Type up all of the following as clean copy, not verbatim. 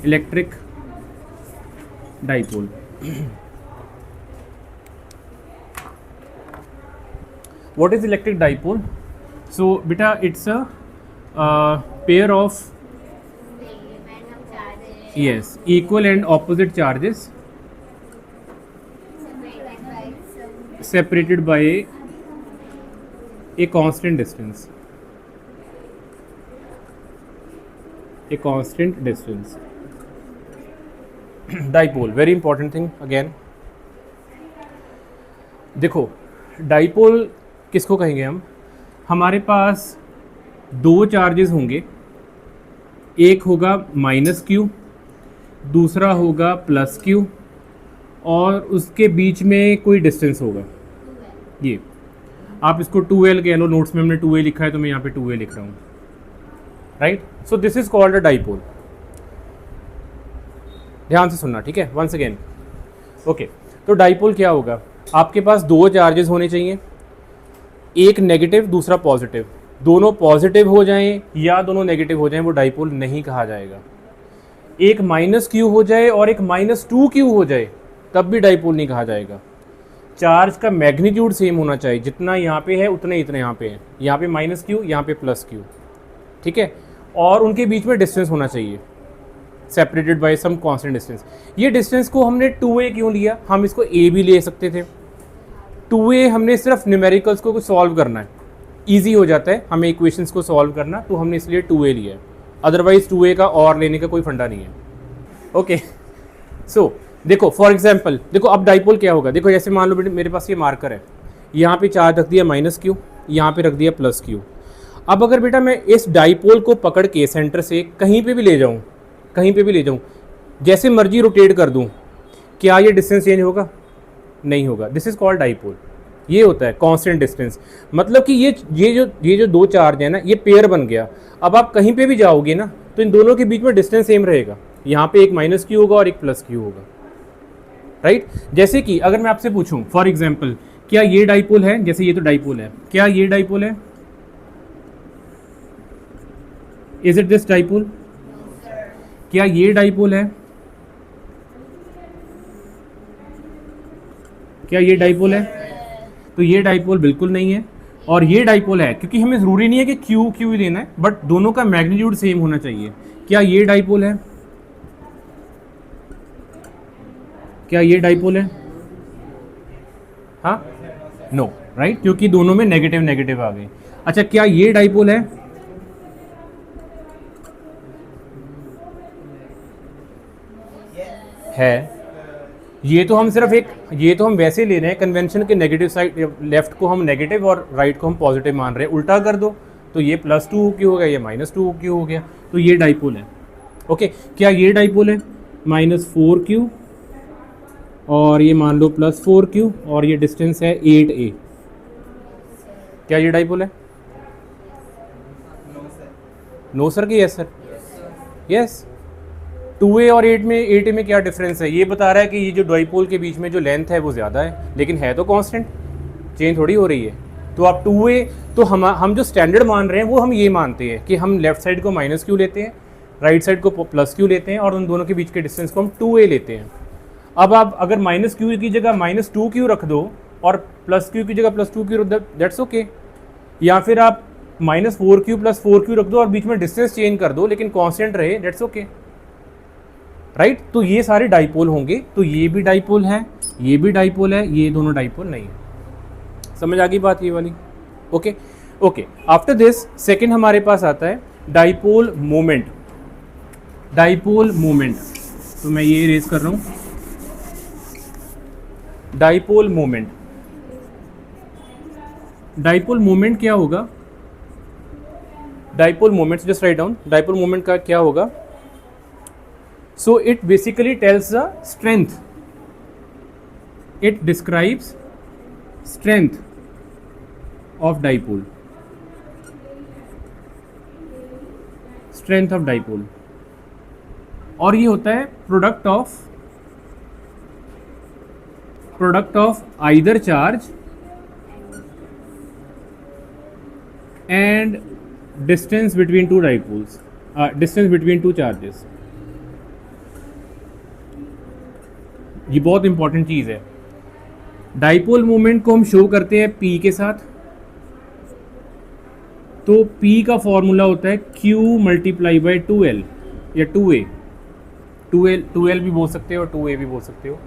Electric dipole. What is electric dipole? So beta, it's a pair of equal and opposite charges separated by a constant distance. A constant distance. Dipole, very important thing again. देखो, dipole किसको कहेंगे हम? हमारे पास दो charges होंगे, एक होगा minus Q, दूसरा होगा प्लस क्यू, और उसके बीच में कोई डिस्टेंस होगा। ये आप इसको 2L कह लो, नोट्स में हमने 2A लिखा है तो मैं यहाँ पे 2A लिख रहा हूँ, right. So this is called a dipole. ध्यान से सुनना, ठीक है, वंस अगेन। ओके, तो डाइपोल क्या होगा? आपके पास दो चार्जेस होने चाहिए, एक नेगेटिव दूसरा पॉजिटिव। दोनों पॉजिटिव हो जाएं या दोनों नेगेटिव हो जाएं वो डाइपोल नहीं कहा जाएगा। एक माइनस क्यू हो जाए और एक -2Q हो जाए तब भी डाइपोल नहीं कहा जाएगा। चार्ज का मैग्नीट्यूड सेम होना चाहिए, जितना यहाँ पे है उतने इतने यहाँ पे है। यहाँ पे -Q, यहाँ पे +Q, ठीक है। और उनके बीच में डिस्टेंस होना चाहिए, separated by some constant distance. ये डिस्टेंस को हमने 2A क्यों लिया? हम इसको A भी ले सकते थे। 2A हमने सिर्फ न्यूमेरिकल्स को सॉल्व करना है, ईजी हो जाता है हमें इक्वेशंस को सॉल्व करना, तो हमने इसलिए 2A लिया है। अदरवाइज 2A का और लेने का कोई फंडा नहीं है। ओके, सो देखो फॉर एग्जांपल, देखो अब डाइपोल क्या होगा। देखो जैसे मान लो मेरे पास ये मार्कर है, यहाँ पे चार्ज रख दिया -Q, यहाँ पे रख दिया +Q। अब अगर बेटा मैं इस डाइपोल को पकड़ के सेंटर से कहीं पे भी ले जाऊँ, कहीं पे भी ले जाऊँ, जैसे मर्जी रोटेट कर दूँ, क्या ये डिस्टेंस चेंज होगा? नहीं होगा। This is called dipole. ये होता है कांस्टेंट डिस्टेंस। मतलब कि ये जो दो चार्ज है ना, ये पेयर बन गया। अब आप कहीं पे भी जाओगे ना तो इन दोनों के बीच में डिस्टेंस सेम रहेगा। यहाँ पे एक -Q होगा और एक +Q होगा, राइट। जैसे कि अगर मैं आपसे पूछूं फॉर एग्जांपल, क्या ये डाइपोल है? जैसे ये तो डाइपोल है, क्या ये डाइपोल है? Is it this dipole? क्या ये डाइपोल है? क्या ये डाइपोल है? तो ये डाइपोल बिल्कुल नहीं है। और ये डाइपोल है, क्योंकि हमें ज़रूरी नहीं है कि क्यू क्यू ही लेना है, बट दोनों का मैग्नीट्यूड सेम होना चाहिए। क्या ये डाइपोल है? क्या ये डाइपोल है? हाँ, नो, राइट, क्योंकि दोनों में नेगेटिव नेगेटिव आ गए। अच्छा, क्या ये डाइपोल है? है। ये तो हम वैसे ले रहे हैं कन्वेंशन के, नेगेटिव साइड, लेफ्ट को हम नेगेटिव और राइट को हम पॉजिटिव मान रहे हैं। उल्टा कर दो तो ये +2Q हो गया, ये -2Q हो गया, तो ये डाइपोल है। ओके, क्या ये डाइपोल है? -4Q और ये मान लो +4Q और ये डिस्टेंस है 8A। क्या ये डाइपोल है? नो सर कि यस सर? यस। 2A और 8A में क्या डिफरेंस है? ये बता रहा है कि ये जो डाइपोल के बीच में जो लेंथ है वो ज़्यादा है, लेकिन है तो कांस्टेंट, चेंज थोड़ी हो रही है। तो आप 2A, तो हम जो स्टैंडर्ड मान रहे हैं वो हम ये मानते हैं कि हम लेफ्ट साइड को -Q लेते हैं, राइट साइड को +Q लेते हैं, और उन दोनों के बीच के डिस्टेंस को हम 2A लेते हैं। अब आप अगर -Q की जगह -2Q रख दो और +Q की जगह +2Q रख दो, दैट्स ओके। या फिर आप -4Q +4Q रख दो और बीच में डिस्टेंस चेंज कर दो, लेकिन कांस्टेंट रहे, दैट्स ओके, राइट। तो ये सारे डाइपोल होंगे। तो ये भी डाइपोल है, ये भी डाइपोल है, ये दोनों डाइपोल नहीं है। समझ आ गई बात ये वाली? Okay okay. After this second हमारे पास आता है डाइपोल मोमेंट। डाइपोल मोमेंट, तो मैं ये रेज कर रहा हूँ, डाइपोल मोमेंट। डाइपोल मोमेंट क्या होगा? Dipole moment, just write down, dipole moment का क्या होगा? So it basically tells the strength. It describes strength of dipole. Strength of dipole. और ये होता है product of either charge and distance between two dipoles, distance between two charges. ये बहुत important चीज़ है। डाइपोल मोमेंट को हम शो करते हैं P के साथ, तो P का फॉर्मूला होता है Q मल्टीप्लाई बाई 2L या 2A, 2L भी बोल सकते हो और 2A भी बोल सकते हो।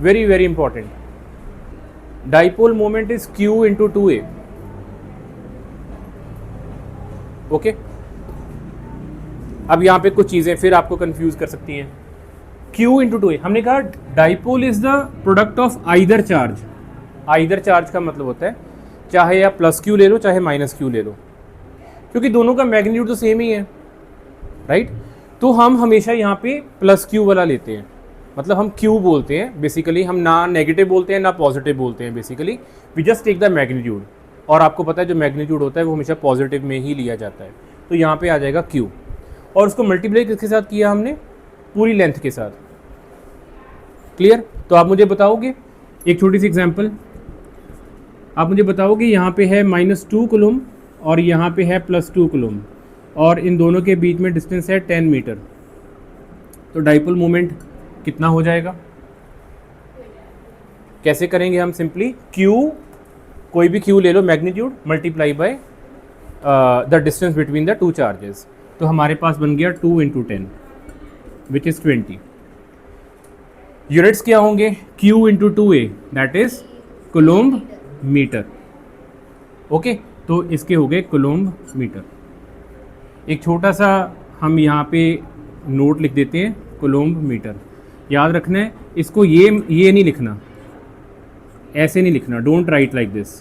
Very very important, dipole moment is Q into 2A। Okay, अब यहाँ पे कुछ चीज़ें फिर आपको कंफ्यूज कर सकती हैं। Q इंटू 2A, हमने कहा dipole is the product of either charge. Either charge का मतलब होता है चाहे आप प्लस Q ले लो चाहे माइनस Q ले लो, क्योंकि दोनों का मैग्नीट्यूड तो सेम ही है, राइट। तो हम हमेशा यहाँ पे प्लस Q वाला लेते हैं, मतलब हम Q बोलते हैं बेसिकली, हम ना नेगेटिव बोलते हैं ना पॉजिटिव बोलते हैं, basically we just take the magnitude. और आपको पता है जो मैग्नीट्यूड होता है वो हमेशा पॉजिटिव में ही लिया जाता है, तो यहाँ पे आ जाएगा Q। और उसको मल्टीप्लाई किसके साथ किया हमने, पूरी लेंथ के साथ। क्लियर? तो आप मुझे बताओगे एक छोटी सी एग्जांपल, आप मुझे बताओगे यहाँ पे है -2 कूलम और यहाँ पे है +2 कूलम और इन दोनों के बीच में डिस्टेंस है 10 मीटर, तो डाइपोल मोमेंट कितना हो जाएगा? कैसे करेंगे हम? सिंपली Q, कोई भी Q ले लो magnitude, multiply by the distance between the two charges. तो हमारे पास बन गया 2 इंटू 10 विच इज़ 20। यूनिट्स क्या होंगे? Q into 2A that is coulomb metre. Okay, तो इसके हो गए कूलोम्ब मीटर। एक छोटा सा हम यहाँ पे नोट लिख देते हैं, कूलोम्ब मीटर। याद रखना है इसको, ये नहीं लिखना, ऐसे नहीं लिखना, डोंट राइट लाइक दिस,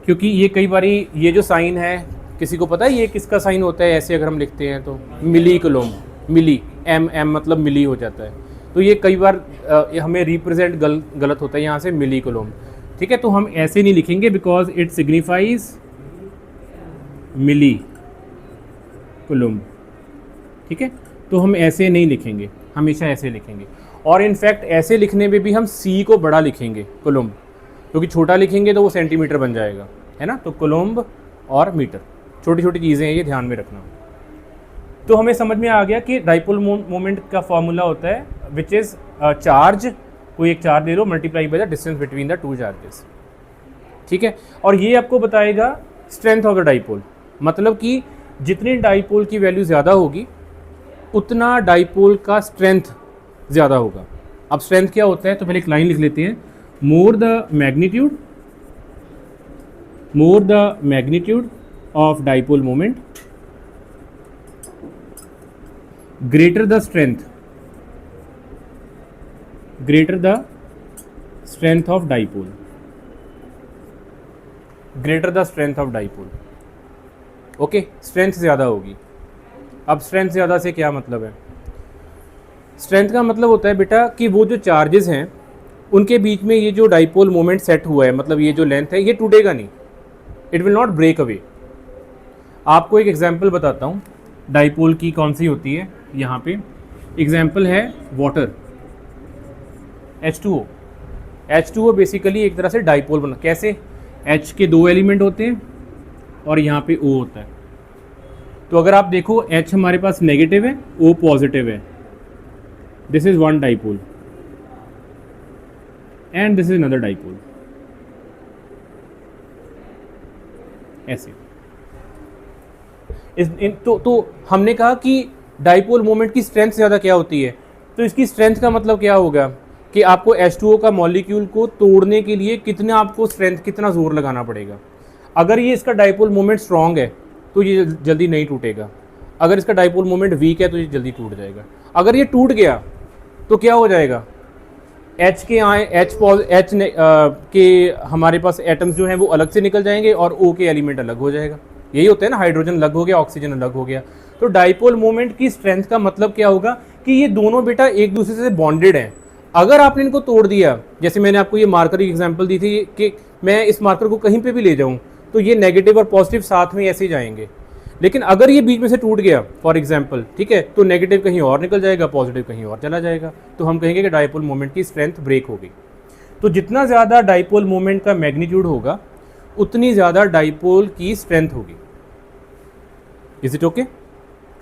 क्योंकि ये कई बारी ये जो साइन है, किसी को पता है ये किसका साइन होता है? ऐसे अगर हम लिखते हैं तो मिली कूलोम्ब, मिली, एम मतलब मिली हो जाता है, तो ये कई बार हमें रिप्रेजेंट गलत होता है यहाँ से, मिली कूलोम्ब। ठीक है, तो हम ऐसे नहीं लिखेंगे because it signifies milli coulomb. ठीक है, तो हम ऐसे नहीं लिखेंगे, हमेशा ऐसे लिखेंगे। और इनफैक्ट ऐसे लिखने में भी हम C को बड़ा लिखेंगे कूलोम्ब, क्योंकि छोटा लिखेंगे तो वो सेंटीमीटर बन जाएगा, है ना। तो कूलोम्ब और मीटर, छोटी छोटी चीज़ें हैं, ये ध्यान में रखना। तो हमें समझ में आ गया कि डाइपोल मोमेंट का फॉर्मूला होता है विच इज़ चार्ज, कोई एक चार्ज ले लो, multiply by the distance between the two charges. ठीक है, और ये आपको बताएगा स्ट्रेंथ ऑफ द डाइपोल, मतलब कि जितनी डाइपोल की वैल्यू ज़्यादा होगी उतना डाइपोल का स्ट्रेंथ ज़्यादा होगा। अब स्ट्रेंथ क्या होता है, तो पहले एक लाइन लिख लेते हैं, more the magnitude of dipole moment greater the strength of dipole, okay, strength ज़्यादा होगी। अब स्ट्रेंथ ज़्यादा से क्या मतलब है? स्ट्रेंथ का मतलब होता है बेटा कि वो जो चार्जेस हैं उनके बीच में ये जो डाइपोल मोमेंट सेट हुआ है, मतलब ये जो लेंथ है ये टूटेगा नहीं, it will not break away. आपको एक एग्जांपल बताता हूँ डाइपोल की कौन सी होती है। यहाँ पे एग्जाम्पल है वाटर, H2O बेसिकली एक तरह से डाइपोल बना। कैसे? H के 2 एलिमेंट होते हैं और यहाँ पे O होता है, तो अगर आप देखो H हमारे पास नेगेटिव है, O पॉजिटिव है, this is one dipole and this is another dipole, ऐसे। तो हमने कहा कि डाइपोल मोमेंट की स्ट्रेंथ ज़्यादा क्या होती है, तो इसकी स्ट्रेंथ का मतलब क्या होगा कि आपको H2O का मॉलिक्यूल को तोड़ने के लिए कितना आपको स्ट्रेंथ, कितना जोर लगाना पड़ेगा। अगर ये इसका डाइपोल मोमेंट स्ट्रॉन्ग है तो ये जल्दी नहीं टूटेगा, अगर इसका डाइपोल मोमेंट वीक है तो ये जल्दी टूट जाएगा। अगर ये टूट गया तो क्या हो जाएगा, H के हमारे पास एटम्स जो हैं वो अलग से निकल जाएंगे और O के एलिमेंट अलग हो जाएगा। यही होता है ना, हाइड्रोजन अलग हो गया, ऑक्सीजन अलग हो गया। तो डाइपोल मोमेंट की स्ट्रेंथ का मतलब क्या होगा कि ये दोनों बेटा एक दूसरे से बॉन्डेड हैं। अगर आपने इनको तोड़ दिया, जैसे मैंने आपको ये मार्कर की एग्जांपल दी थी कि मैं इस मार्कर को कहीं पे भी ले जाऊं तो ये नेगेटिव और पॉजिटिव साथ में ऐसे ही जाएंगे, लेकिन अगर ये बीच में से टूट गया फॉर एग्जांपल, ठीक है, तो नेगेटिव कहीं और निकल जाएगा, पॉजिटिव कहीं और चला जाएगा, तो हम कहेंगे कि डाइपोल मोमेंट की स्ट्रेंथ ब्रेक हो गई। तो जितना ज़्यादा डाइपोल मोमेंट का मैग्नीट्यूड होगा उतनी ज़्यादा डाइपोल की स्ट्रेंथ होगी। Is it okay?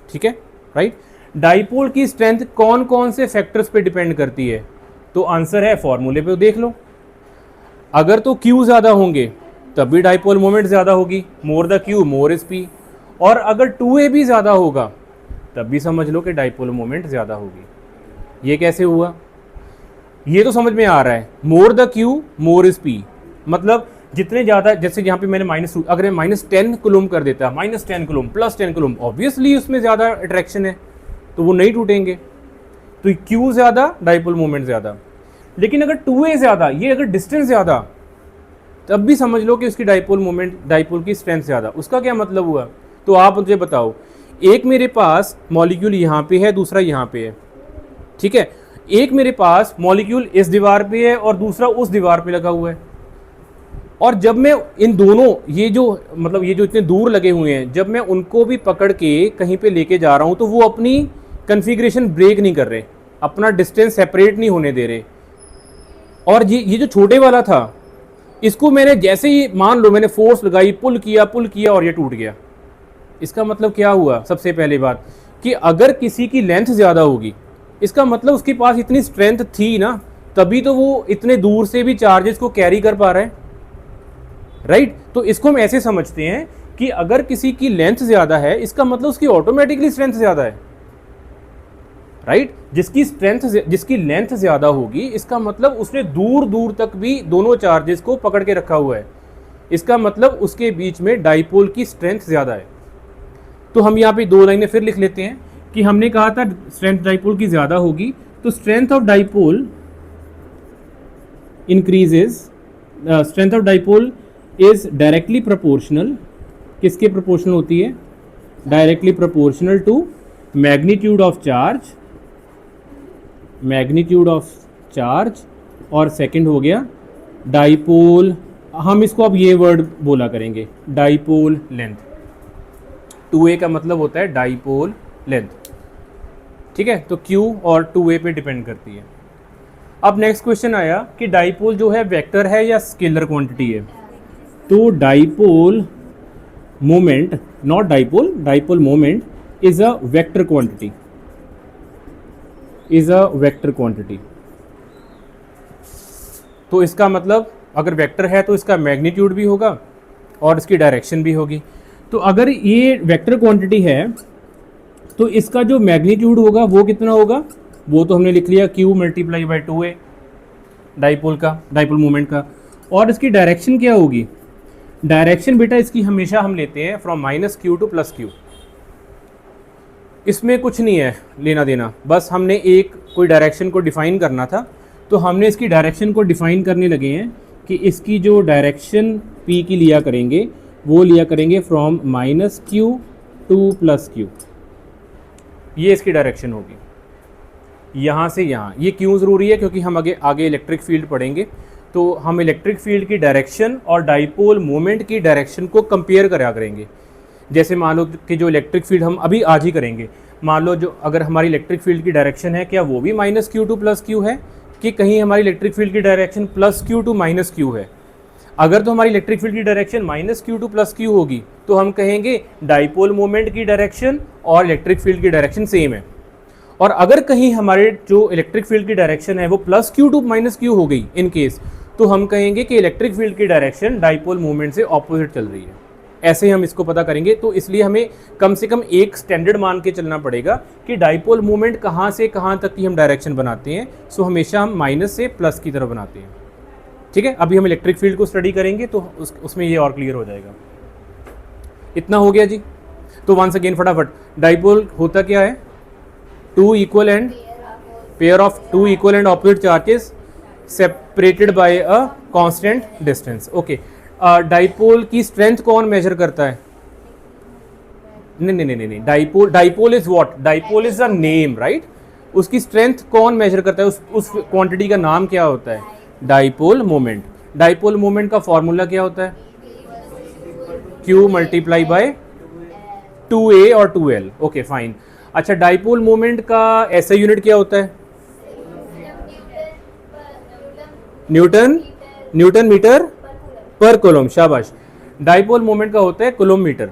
ठीक है, राइट। डाइपोल की स्ट्रेंथ कौन कौन से फैक्टर्स पे डिपेंड करती है? तो आंसर है फॉर्मूले पे देख लो। अगर तो Q ज़्यादा होंगे तब भी डाइपोल मोमेंट ज़्यादा होगी, more the Q more is P। और अगर 2A भी ज़्यादा होगा तब भी समझ लो कि डाइपोल मोमेंट ज़्यादा होगी। ये कैसे हुआ? ये तो समझ में आ रहा है, more the Q more is P, मतलब जितने ज़्यादा, जैसे यहाँ पे मैंने -2, अगर मैं -10 कुलम कर देता, -10 कुलम +10 कुलम, ऑब्वियसली उसमें ज़्यादा अट्रैक्शन है तो वो नहीं टूटेंगे। तो Q ज़्यादा डाइपोल मोमेंट ज़्यादा। लेकिन अगर 2A ज़्यादा, ये अगर डिस्टेंस ज़्यादा, तब भी समझ लो कि उसकी डाइपोल मोमेंट, डाइपोल की स्ट्रेंथ ज़्यादा। उसका क्या मतलब हुआ? तो आप मुझे बताओ, एक मेरे पास मॉलिक्यूल यहाँ पे है, दूसरा यहाँ पे है, ठीक है। एक मेरे पास मॉलिक्यूल इस दीवार पे है और दूसरा उस दीवार पे लगा हुआ है, और जब मैं इन दोनों, ये जो मतलब ये जो इतने दूर लगे हुए हैं, जब मैं उनको भी पकड़ के कहीं पे लेके जा रहा हूँ तो वो अपनी कन्फिग्रेशन ब्रेक नहीं कर रहे, अपना डिस्टेंस सेपरेट नहीं होने दे रहे। और ये जो छोटे वाला था, इसको मैंने जैसे ही, मान लो मैंने फोर्स लगाई, पुल किया और ये टूट गया। इसका मतलब क्या हुआ? सबसे पहली बात कि अगर किसी की लेंथ ज़्यादा होगी, इसका मतलब उसके पास इतनी स्ट्रेंथ थी ना, तभी तो वो इतने दूर से भी चार्जेस को कैरी कर पा रहा है, राइट। तो इसको हम ऐसे समझते हैं कि अगर किसी की लेंथ ज़्यादा है, इसका मतलब उसकी ऑटोमेटिकली स्ट्रेंथ ज़्यादा है, राइट। जिसकी लेंथ ज़्यादा होगी, इसका मतलब उसने दूर दूर तक भी दोनों चार्जेस को पकड़ के रखा हुआ है, इसका मतलब उसके बीच में डाइपोल की स्ट्रेंथ ज़्यादा है। तो हम यहाँ पे 2 लाइनें फिर लिख लेते हैं कि हमने कहा था स्ट्रेंथ डाइपोल की ज़्यादा होगी, तो strength of dipole increases, strength of dipole is directly proportional, किसके प्रोपोर्शनल होती है? Directly proportional to magnitude of charge, magnitude of charge. और सेकंड हो गया डाइपोल, हम इसको अब ये वर्ड बोला करेंगे, डाइपोल लेंथ। 2A का मतलब होता है डाइपोल लेंथ, ठीक है। तो Q और 2A पे डिपेंड करती है। अब नेक्स्ट क्वेश्चन आया कि डाइपोल जो है वेक्टर है या स्केलर क्वांटिटी है? तो dipole moment, not dipole, dipole moment is a vector quantity, is a vector quantity. तो इसका मतलब अगर वेक्टर है तो इसका मैग्नीट्यूड भी होगा और इसकी डायरेक्शन भी होगी। तो अगर ये वेक्टर क्वांटिटी है तो इसका जो मैग्नीट्यूड होगा वो कितना होगा? वो तो हमने लिख लिया Q × 2A डाइपोल का, डाइपोल मोमेंट का। और इसकी डायरेक्शन क्या होगी? डायरेक्शन बेटा इसकी हमेशा हम लेते हैं फ्रॉम -Q टू +Q। इसमें कुछ नहीं है लेना देना, बस हमने एक कोई डायरेक्शन को डिफाइन करना था, तो हमने इसकी डायरेक्शन को डिफाइन करने लगे हैं कि इसकी जो डायरेक्शन P की लिया करेंगे वो लिया करेंगे फ्रॉम -Q टू +Q। ये इसकी डायरेक्शन होगी यहाँ से यहाँ। ये क्यों ज़रूरी है? क्योंकि हम आगे इलेक्ट्रिक फील्ड पढ़ेंगे, तो हम इलेक्ट्रिक फील्ड की डायरेक्शन और डाइपोल मोमेंट की डायरेक्शन को कंपेयर करा करेंगे। जैसे मान लो कि जो इलेक्ट्रिक फील्ड हम अभी आज ही करेंगे, मान लो जो अगर हमारी इलेक्ट्रिक फील्ड की डायरेक्शन है, क्या वो भी -Q टू +Q है, कि कहीं हमारी इलेक्ट्रिक फील्ड की डायरेक्शन +Q टू -Q है? अगर तो हमारी इलेक्ट्रिक फील्ड की डायरेक्शन -Q टू +Q होगी तो हम कहेंगे डाइपोल मोमेंट की डायरेक्शन और इलेक्ट्रिक फील्ड की डायरेक्शन सेम है। और अगर कहीं हमारे जो इलेक्ट्रिक फील्ड की डायरेक्शन है वो +Q टू -Q हो गई इन केस, तो हम कहेंगे कि इलेक्ट्रिक फील्ड की डायरेक्शन डाइपोल मोमेंट से ऑपोजिट चल रही है। ऐसे हम इसको पता करेंगे। तो इसलिए हमें कम से कम एक स्टैंडर्ड मान के चलना पड़ेगा कि डाइपोल मोमेंट कहाँ से कहाँ तक की हम डायरेक्शन बनाते हैं। सो हमेशा हम माइनस से प्लस की तरफ बनाते हैं, ठीक है। अभी हम इलेक्ट्रिक फील्ड को स्टडी करेंगे तो उसमें ये और क्लियर हो जाएगा। इतना हो गया जी। तो वंस अगेन फटाफट, डाइपोल होता क्या है? Pair of two equal and opposite charges separated by a constant distance. Okay, dipole की स्ट्रेंथ कौन मेजर करता है? नहीं, dipole is what? Dipole is a name, right. उसकी स्ट्रेंथ कौन मेजर करता है? उस क्वांटिटी का नाम क्या होता है? Dipole moment. डाइपोल मोमेंट का फॉर्मूला क्या होता है? Q × 2A और 2L। Okay fine. अच्छा, डाइपोल मोमेंट का ऐसा यूनिट क्या होता है? न्यूटन मीटर पर कूलम। शाबाश। डाइपोल मोमेंट का होता है कूलम मीटर।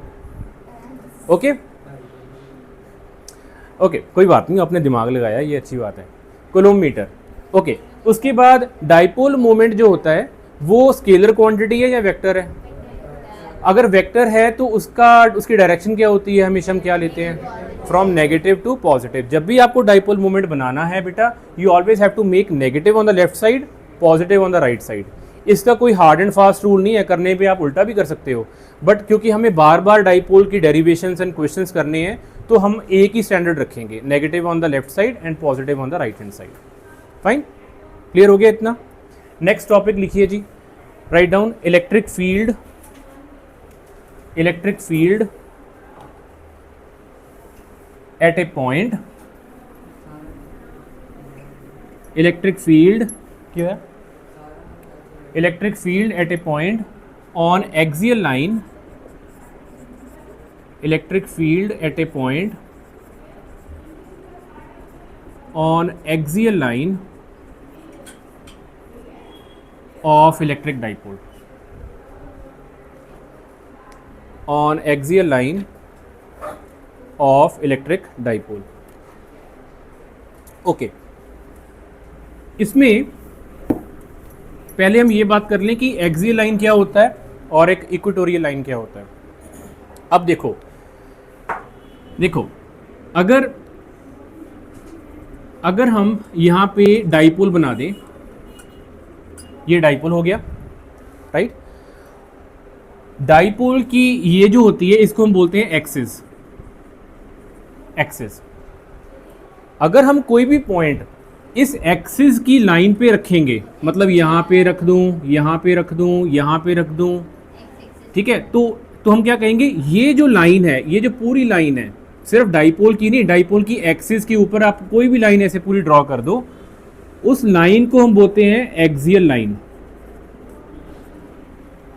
ओके, ओके कोई बात नहीं, आपने दिमाग लगाया, ये अच्छी बात है। Coulomb okay. उसके बाद डाइपोल मोमेंट जो होता है वो स्केलर क्वांटिटी है या वेक्टर है? अगर वेक्टर है तो उसकी डायरेक्शन क्या होती है? हमेशा हम क्या लेते हैं? From negative to positive. जब भी आपको डाइपोल मोमेंट बनाना है बेटा, you always have to make negative on the left side, positive on the right side. इसका कोई हार्ड एंड फास्ट रूल नहीं है, करने पे आप उल्टा भी कर सकते हो, बट क्योंकि हमें बार बार डाइपोल की डेरिवेशंस एंड क्वेश्चंस करने हैं तो हम एक ही स्टैंडर्ड रखेंगे, negative on the left side and positive on the right hand side. Fine, clear हो गया इतना? नेक्स्ट टॉपिक लिखिए जी, write down electric field at a point, electric field क्या है? Electric field at a point on axial line, electric field at a point on axial line of electric dipole, on axial line of electric dipole। Okay, इसमें पहले हम ये बात कर लें कि एक्सियल लाइन क्या होता है और एक इक्वेटोरियल लाइन क्या होता है। अब देखो अगर हम यहाँ पे डाइपोल बना दें, ये डाइपोल हो गया, राइट। डाइपोल की ये जो होती है इसको हम बोलते हैं एक्सिस। अगर हम कोई भी पॉइंट इस एक्सिस की लाइन पे रखेंगे, मतलब यहाँ पे रख दूँ, यहाँ पे रख दूँ, यहाँ पे रख दूँ, ठीक है, तो हम क्या कहेंगे, ये जो लाइन है, ये जो पूरी लाइन है, सिर्फ डाइपोल की नहीं, डाइपोल की एक्सिस के ऊपर आप कोई भी लाइन ऐसे पूरी ड्रॉ कर दो, उस लाइन को हम बोलते हैं axial line.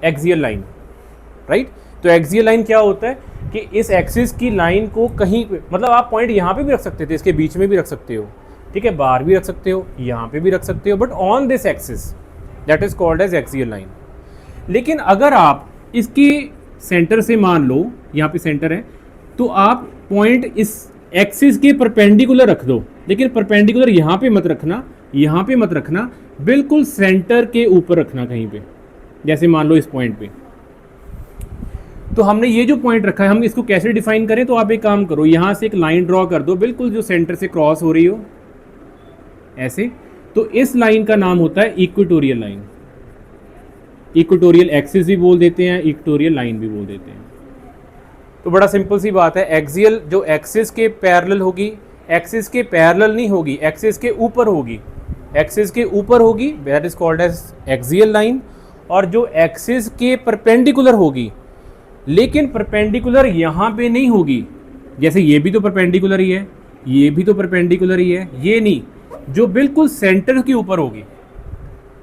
Axial line, right. तो एक्सियल लाइन क्या होता है कि इस एक्सिस की लाइन को कहीं, मतलब आप पॉइंट यहाँ पे भी रख सकते थे, इसके बीच में भी रख सकते हो, ठीक है, बाहर भी रख सकते हो, यहाँ पे भी रख सकते हो, but on this axis that is called as axial line. लेकिन अगर आप इसकी सेंटर से मान लो, यहाँ पे सेंटर है, तो आप पॉइंट इस एक्सिस के परपेंडिकुलर रख दो, लेकिन परपेंडिकुलर यहाँ पे मत रखना, यहाँ पे मत रखना, बिल्कुल सेंटर के ऊपर रखना कहीं पे, जैसे मान लो इस पॉइंट पे। तो हमने ये जो पॉइंट रखा है, हम इसको कैसे डिफाइन करें, तो आप एक काम करो, यहाँ से एक लाइन ड्रॉ कर दो, बिल्कुल जो सेंटर से क्रॉस हो रही हो ऐसे, तो इस लाइन का नाम होता है इक्वेटोरियल लाइन। इक्वेटोरियल एक्सिस भी बोल देते हैं, इक्वेटोरियल लाइन भी बोल देते हैं। तो बड़ा सिंपल सी बात है, एक्सियल जो एक्सिस के पैरेलल होगी, एक्सिस के पैरेलल नहीं होगी, एक्सिस के ऊपर होगी, एक्सिस के ऊपर होगी, that is called as axial line. और जो एक्सिस के परपेंडिकुलर होगी, लेकिन परपेंडिकुलर यहाँ पे नहीं होगी, जैसे ये भी तो परपेंडिकुलर ही है, ये भी तो परपेंडिकुलर ही है, ये नहीं, जो बिल्कुल सेंटर के ऊपर होगी,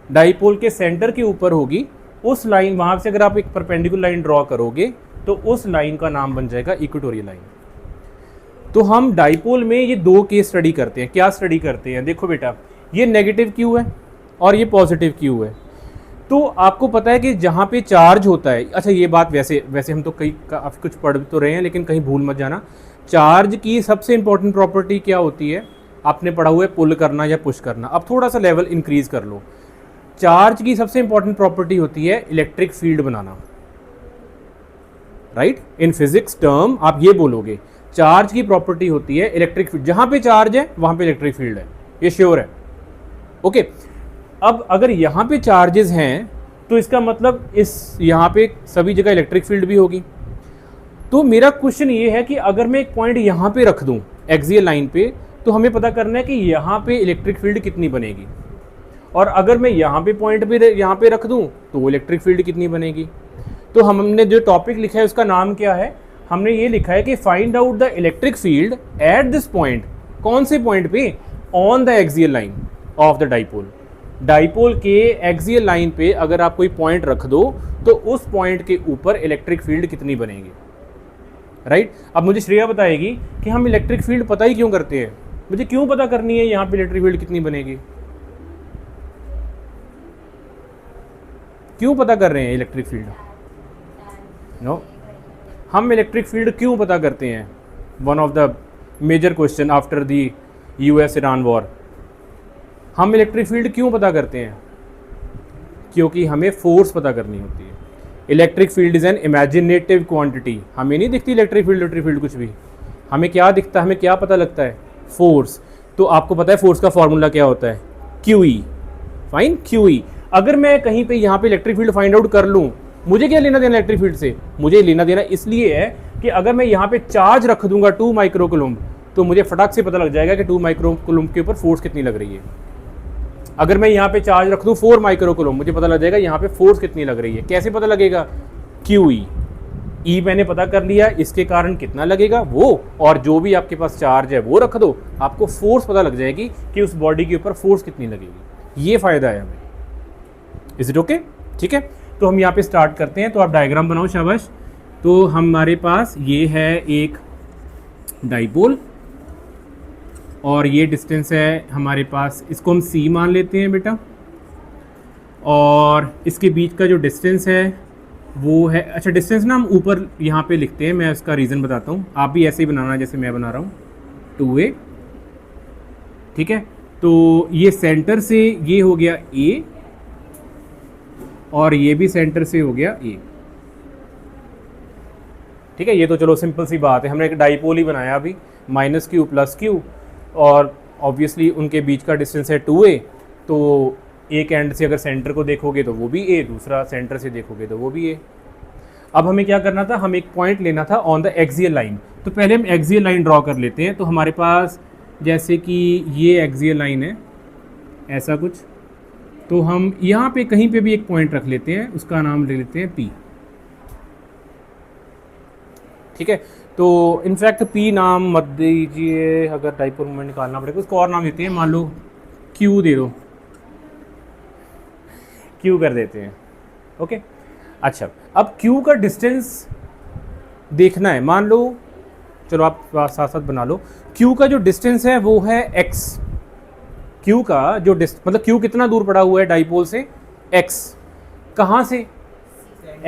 डाइपोल के सेंटर के ऊपर होगी, उस लाइन, वहां से अगर आप एक परपेंडिकुलर लाइन ड्रॉ करोगे तो उस लाइन का नाम बन जाएगा इक्वेटोरियल लाइन। तो हम डाइपोल में ये दो केस स्टडी करते हैं। क्या स्टडी करते हैं? देखो बेटा, ये नेगेटिव क्यू है और ये पॉजिटिव क्यू है। तो आपको पता है कि जहाँ पे चार्ज होता है, अच्छा ये बात वैसे हम तो कई कुछ पढ़ तो रहे हैं, लेकिन कहीं भूल मत जाना, चार्ज की सबसे इंपॉर्टेंट प्रॉपर्टी क्या होती है? आपने पढ़ा हुआ है पुल करना या पुश करना। अब थोड़ा सा लेवल इंक्रीज कर लो। चार्ज की सबसे इंपॉर्टेंट प्रॉपर्टी होती है electric field banana, right. In physics term आप ये बोलोगे, चार्ज की प्रॉपर्टी होती है इलेक्ट्रिक फील्ड। जहां पे चार्ज है वहां पे इलेक्ट्रिक फील्ड है, ये श्योर है, ओके। अब अगर यहाँ पे चार्जेस हैं तो इसका मतलब इस यहाँ पे सभी जगह इलेक्ट्रिक फील्ड भी होगी। तो मेरा क्वेश्चन ये है कि अगर मैं एक पॉइंट यहाँ पे रख दूँ एक्सियल लाइन पे, तो हमें पता करना है कि यहाँ पे इलेक्ट्रिक फील्ड कितनी बनेगी, और अगर मैं यहाँ पे पॉइंट पे यहाँ पे रख दूँ तो इलेक्ट्रिक फील्ड कितनी बनेगी। तो हमने जो टॉपिक लिखा है उसका नाम क्या है? हमने ये लिखा है कि find out the electric field at this point. कौन से पॉइंट पे? On the axial line of the dipole. Dipole के एक्सियल लाइन पे अगर आप कोई पॉइंट रख दो तो उस पॉइंट के ऊपर इलेक्ट्रिक फील्ड कितनी बनेगी, राइट। अब मुझे श्रेया बताएगी कि हम इलेक्ट्रिक फील्ड पता ही क्यों करते हैं, मुझे क्यों पता करनी है यहाँ पे इलेक्ट्रिक फील्ड कितनी बनेगी, क्यों पता कर रहे हैं इलेक्ट्रिक फील्ड? नो, हम इलेक्ट्रिक फील्ड क्यों पता करते हैं? One of the major question after the US Iran war. हम इलेक्ट्रिक फील्ड क्यों पता करते हैं? क्योंकि हमें फोर्स पता करनी होती है। Electric field is an imaginative quantity. हमें नहीं दिखती इलेक्ट्रिक फील्ड कुछ भी, हमें क्या दिखता है, हमें क्या पता लगता है? फोर्स। तो आपको पता है फोर्स का फॉर्मूला क्या होता है? QE। Fine, QE। अगर मैं कहीं पे यहाँ पे इलेक्ट्रिक फील्ड फाइंड आउट कर लूँ, मुझे क्या लेना देना इलेक्ट्रिक फील्ड से? मुझे लेना देना इसलिए है कि अगर मैं यहाँ पे चार्ज रख दूंगा 2 माइक्रो कूलम्ब, तो मुझे फटाक से पता लग जाएगा कि 2 माइक्रो कूलम्ब के ऊपर फोर्स कितनी लग रही है। अगर मैं यहाँ पे चार्ज रख दूँ 4 माइक्रो कूलम्ब, मुझे पता लग जाएगा यहाँ पे फोर्स कितनी लग रही है। कैसे पता लगेगा? QE। E मैंने पता कर लिया, इसके कारण कितना लगेगा वो, और जो भी आपके पास चार्ज है वो रख दो, आपको फोर्स पता लग जाएगी कि उस बॉडी के ऊपर फोर्स कितनी लगेगी। ये फ़ायदा है हमें। Is it okay? ठीक है, तो हम यहाँ पे स्टार्ट करते हैं। तो आप डायग्राम बनाओ, शाबाश। तो हमारे पास ये है एक डाइपोल और ये डिस्टेंस है हमारे पास, इसको हम C मान लेते हैं बेटा, और इसके बीच का जो डिस्टेंस है वो है, अच्छा डिस्टेंस ना हम ऊपर यहाँ पे लिखते हैं, मैं उसका रीज़न बताता हूँ, आप भी ऐसे ही बनाना जैसे मैं बना रहा हूँ, 2A। ठीक है, तो ये सेंटर से ये हो गया A और ये भी सेंटर से हो गया A। ठीक है, ये तो चलो सिंपल सी बात है, हमने एक डाइपोल ही बनाया अभी, -Q + Q, और ऑब्वियसली उनके बीच का डिस्टेंस है 2A। तो एक एंड से अगर सेंटर को देखोगे तो वो भी A, दूसरा सेंटर से देखोगे तो वो भी A। अब हमें क्या करना था, हम एक पॉइंट लेना था ऑन द एक्सियल लाइन। तो पहले हम एक्सियल लाइन ड्रॉ कर लेते हैं। तो हमारे पास जैसे कि ये एक्सियल लाइन है, ऐसा कुछ, तो हम यहाँ पे कहीं पे भी एक पॉइंट रख लेते हैं, उसका नाम ले लेते हैं P। ठीक है, तो इनफैक्ट P नाम मत दीजिए, अगर डाइपोल मोमेंट निकालना पड़ेगा उसको और नाम देते हैं, मान लो Q दे दो, Q कर देते हैं। ओके, अच्छा अब Q का डिस्टेंस देखना है, मान लो, चलो आप साथ साथ बना लो, Q का जो डिस्टेंस है वो है x। Q का जो मतलब Q कितना दूर पड़ा हुआ है डाइपोल से? x। कहाँ से?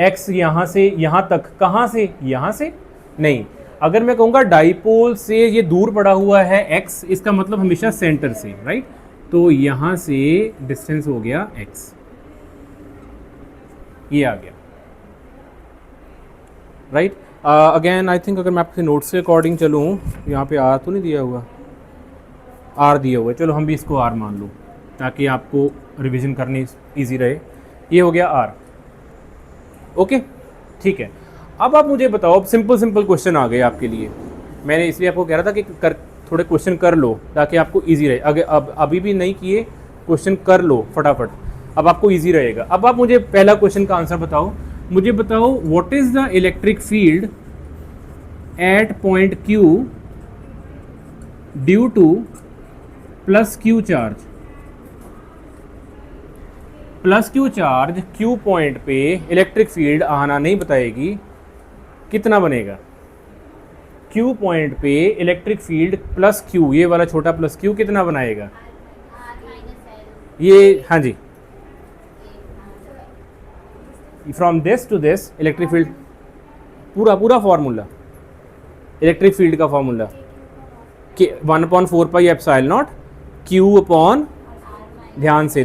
x यहाँ से यहाँ तक। कहाँ से? यहाँ से नहीं, अगर मैं कहूँगा डाइपोल से ये दूर पड़ा हुआ है x, इसका मतलब हमेशा सेंटर से, राइट? तो यहाँ से डिस्टेंस हो गया x, ये आ गया, राइट? अगेन आई थिंक अगर मैं आपके नोट्स के अकॉर्डिंग चलूँ, यहाँ पे R तो नहीं दिया हुआ, R दिया हुआ है, चलो हम भी इसको R मान लो ताकि आपको रिवीजन करनी इजी रहे। ये हो गया R। ओके, ठीक है। अब आप मुझे बताओ, अब सिंपल क्वेश्चन आ गए आपके लिए, मैंने इसलिए आपको कह रहा था कि थोड़े क्वेश्चन कर लो ताकि आपको ईजी रहे। अगर अब अभी भी नहीं किए, क्वेश्चन कर लो फटाफट, अब आपको ईजी रहेगा। अब आप मुझे पहला क्वेश्चन का आंसर बताओ, मुझे बताओ what is the electric field at point Q due to +Q charge. +Q charge Q point पे इलेक्ट्रिक फील्ड आना नहीं बताएगी, कितना बनेगा? Q पॉइंट पे इलेक्ट्रिक फील्ड +Q, ये वाला छोटा +Q कितना बनाएगा? ये, हाँ जी, from this to this electric field, पूरा फॉर्मूला, इलेक्ट्रिक फील्ड का फॉर्मूला 1/4πε0 Q अपॉन, ध्यान से,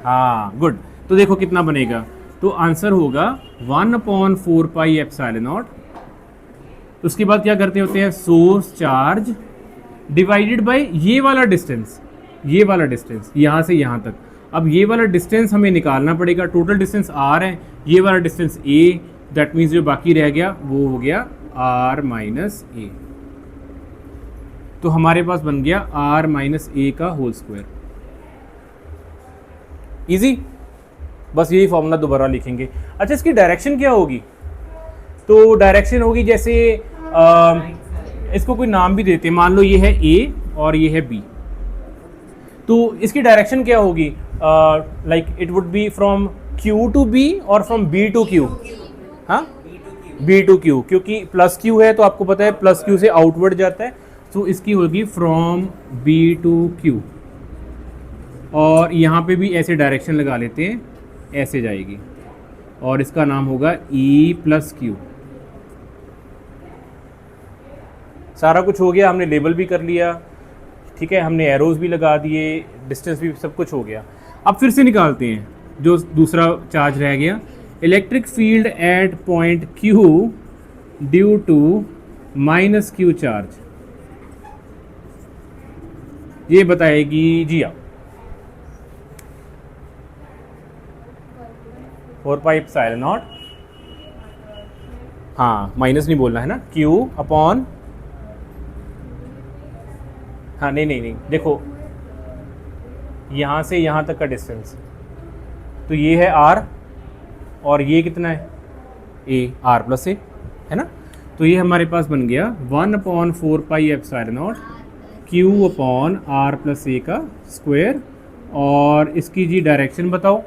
हाँ गुड। तो देखो कितना बनेगा, तो आंसर होगा 1/4πε0। उसके बाद क्या करते होते हैं, सोर्स चार्ज डिवाइडेड बाय ये वाला डिस्टेंस यहाँ से यहाँ तक। अब ये वाला डिस्टेंस हमें निकालना पड़ेगा, टोटल डिस्टेंस R है, ये वाला डिस्टेंस A, दैट मीन्स जो बाकी रह गया वो हो गया R - A। तो हमारे पास बन गया R - A का होल स्क्वायर। इजी, बस यही फॉर्मूला दोबारा लिखेंगे। अच्छा, इसकी डायरेक्शन क्या होगी? तो डायरेक्शन होगी जैसे इसको कोई नाम भी देते हैं, मान लो ये है A और ये है B, तो इसकी डायरेक्शन क्या होगी? Like it would be from Q to B और फ्रॉम B टू Q। हाँ, B टू Q, क्योंकि +Q है तो आपको पता है +Q से आउटवर्ड जाता है, तो इसकी होगी फ्रॉम B टू Q। और यहाँ पे भी ऐसे डायरेक्शन लगा लेते हैं, ऐसे जाएगी, और इसका नाम होगा E + Q। सारा कुछ हो गया, हमने लेबल भी कर लिया, ठीक है, हमने एरोज भी लगा दिए, डिस्टेंस भी, सब कुछ हो गया। अब फिर से निकालते हैं जो दूसरा चार्ज रह गया, electric field at point Q due to minus Q charge, ये बताएगी जी आप 4πε0, हाँ माइनस नहीं बोलना है ना, Q अपॉन, हाँ नहीं नहीं नहीं, देखो यहाँ से यहाँ तक का डिस्टेंस, तो ये है R और ये कितना है A, R प्लस A है ना। तो ये हमारे पास बन गया 1/4πε0 Q upon R plus A का स्क्वायर। और इसकी जी डायरेक्शन बताओ,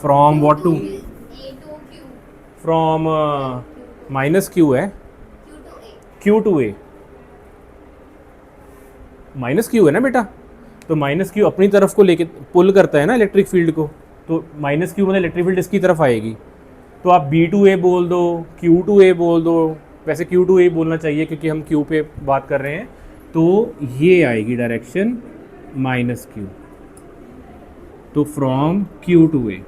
from what to, from minus Q है, Q to A, minus Q है ना बेटा, तो माइनस Q अपनी तरफ को लेके पुल करता है ना इलेक्ट्रिक फील्ड को, तो माइनस Q मतलब इलेक्ट्रिक फील्ड इसकी तरफ आएगी, तो आप B टू A बोल दो, Q टू A बोल दो, वैसे Q टू A बोलना चाहिए क्योंकि हम Q पे बात कर रहे हैं, तो ये आएगी डायरेक्शन माइनस Q, तो फ्रॉम Q टू A।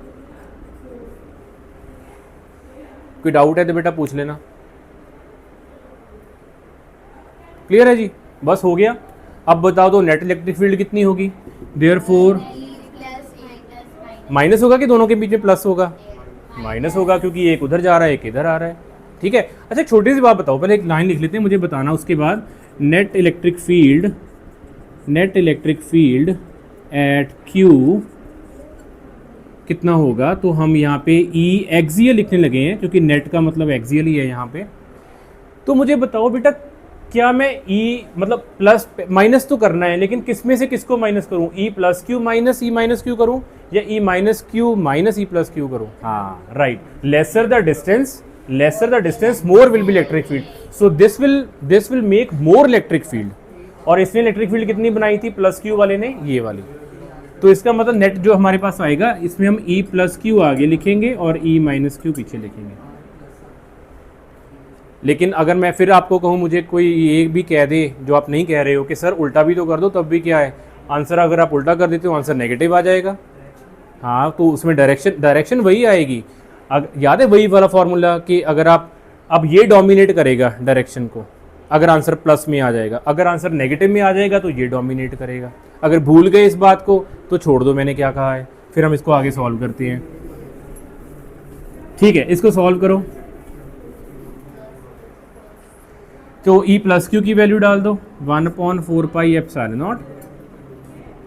कोई डाउट है तो बेटा पूछ लेना। क्लियर है जी, बस हो गया। अब बताओ तो नेट इलेक्ट्रिक फील्ड कितनी होगी, देयरफॉर माइनस होगा कि दोनों के बीच में प्लस होगा, माइनस होगा क्योंकि एक उधर जा रहा है एक इधर आ रहा है, ठीक है। अच्छा छोटी सी बात बताओ, पहले एक लाइन लिख लेते हैं, मुझे बताना उसके बाद, net electric field eight Q कितना होगा, तो हम यहाँ पे E एक्सियल लिखने लगे हैं क्योंकि नेट का मतलब एक्सियल ही है यहाँ पे। तो मुझे बताओ बेटा, क्या मैं E मतलब प्लस माइनस तो करना है, लेकिन किस में से किसको माइनस करूँ, E plus Q minus E minus Q करूँ या E minus Q minus E plus Q करूँ? हाँ right, lesser the distance more will be electric field, so this will make more electric field. और इसने electric field कितनी बनाई थी plus Q वाले ने, ये वाली, तो इसका मतलब नेट जो हमारे पास आएगा इसमें हम E प्लस Q आगे लिखेंगे और E माइनस Q पीछे लिखेंगे। लेकिन अगर मैं फिर आपको कहूँ, मुझे कोई ये भी कह दे जो आप नहीं कह रहे हो कि सर उल्टा भी तो कर दो, तब भी क्या है आंसर, अगर आप उल्टा कर देते हो आंसर नेगेटिव आ जाएगा। हाँ तो उसमें डायरेक्शन वही आएगी। याद है वही वाला फॉर्मूला कि अगर आप, अब ये डोमिनेट करेगा डायरेक्शन को अगर आंसर प्लस में आ जाएगा, अगर आंसर नेगेटिव में आ जाएगा तो ये डोमिनेट करेगा। अगर भूल गए इस बात को तो छोड़ दो मैंने क्या कहा है, फिर हम इसको आगे सॉल्व करते हैं। ठीक है, इसको सॉल्व करो। तो E प्लस Q की वैल्यू डाल दो, 1/4πε0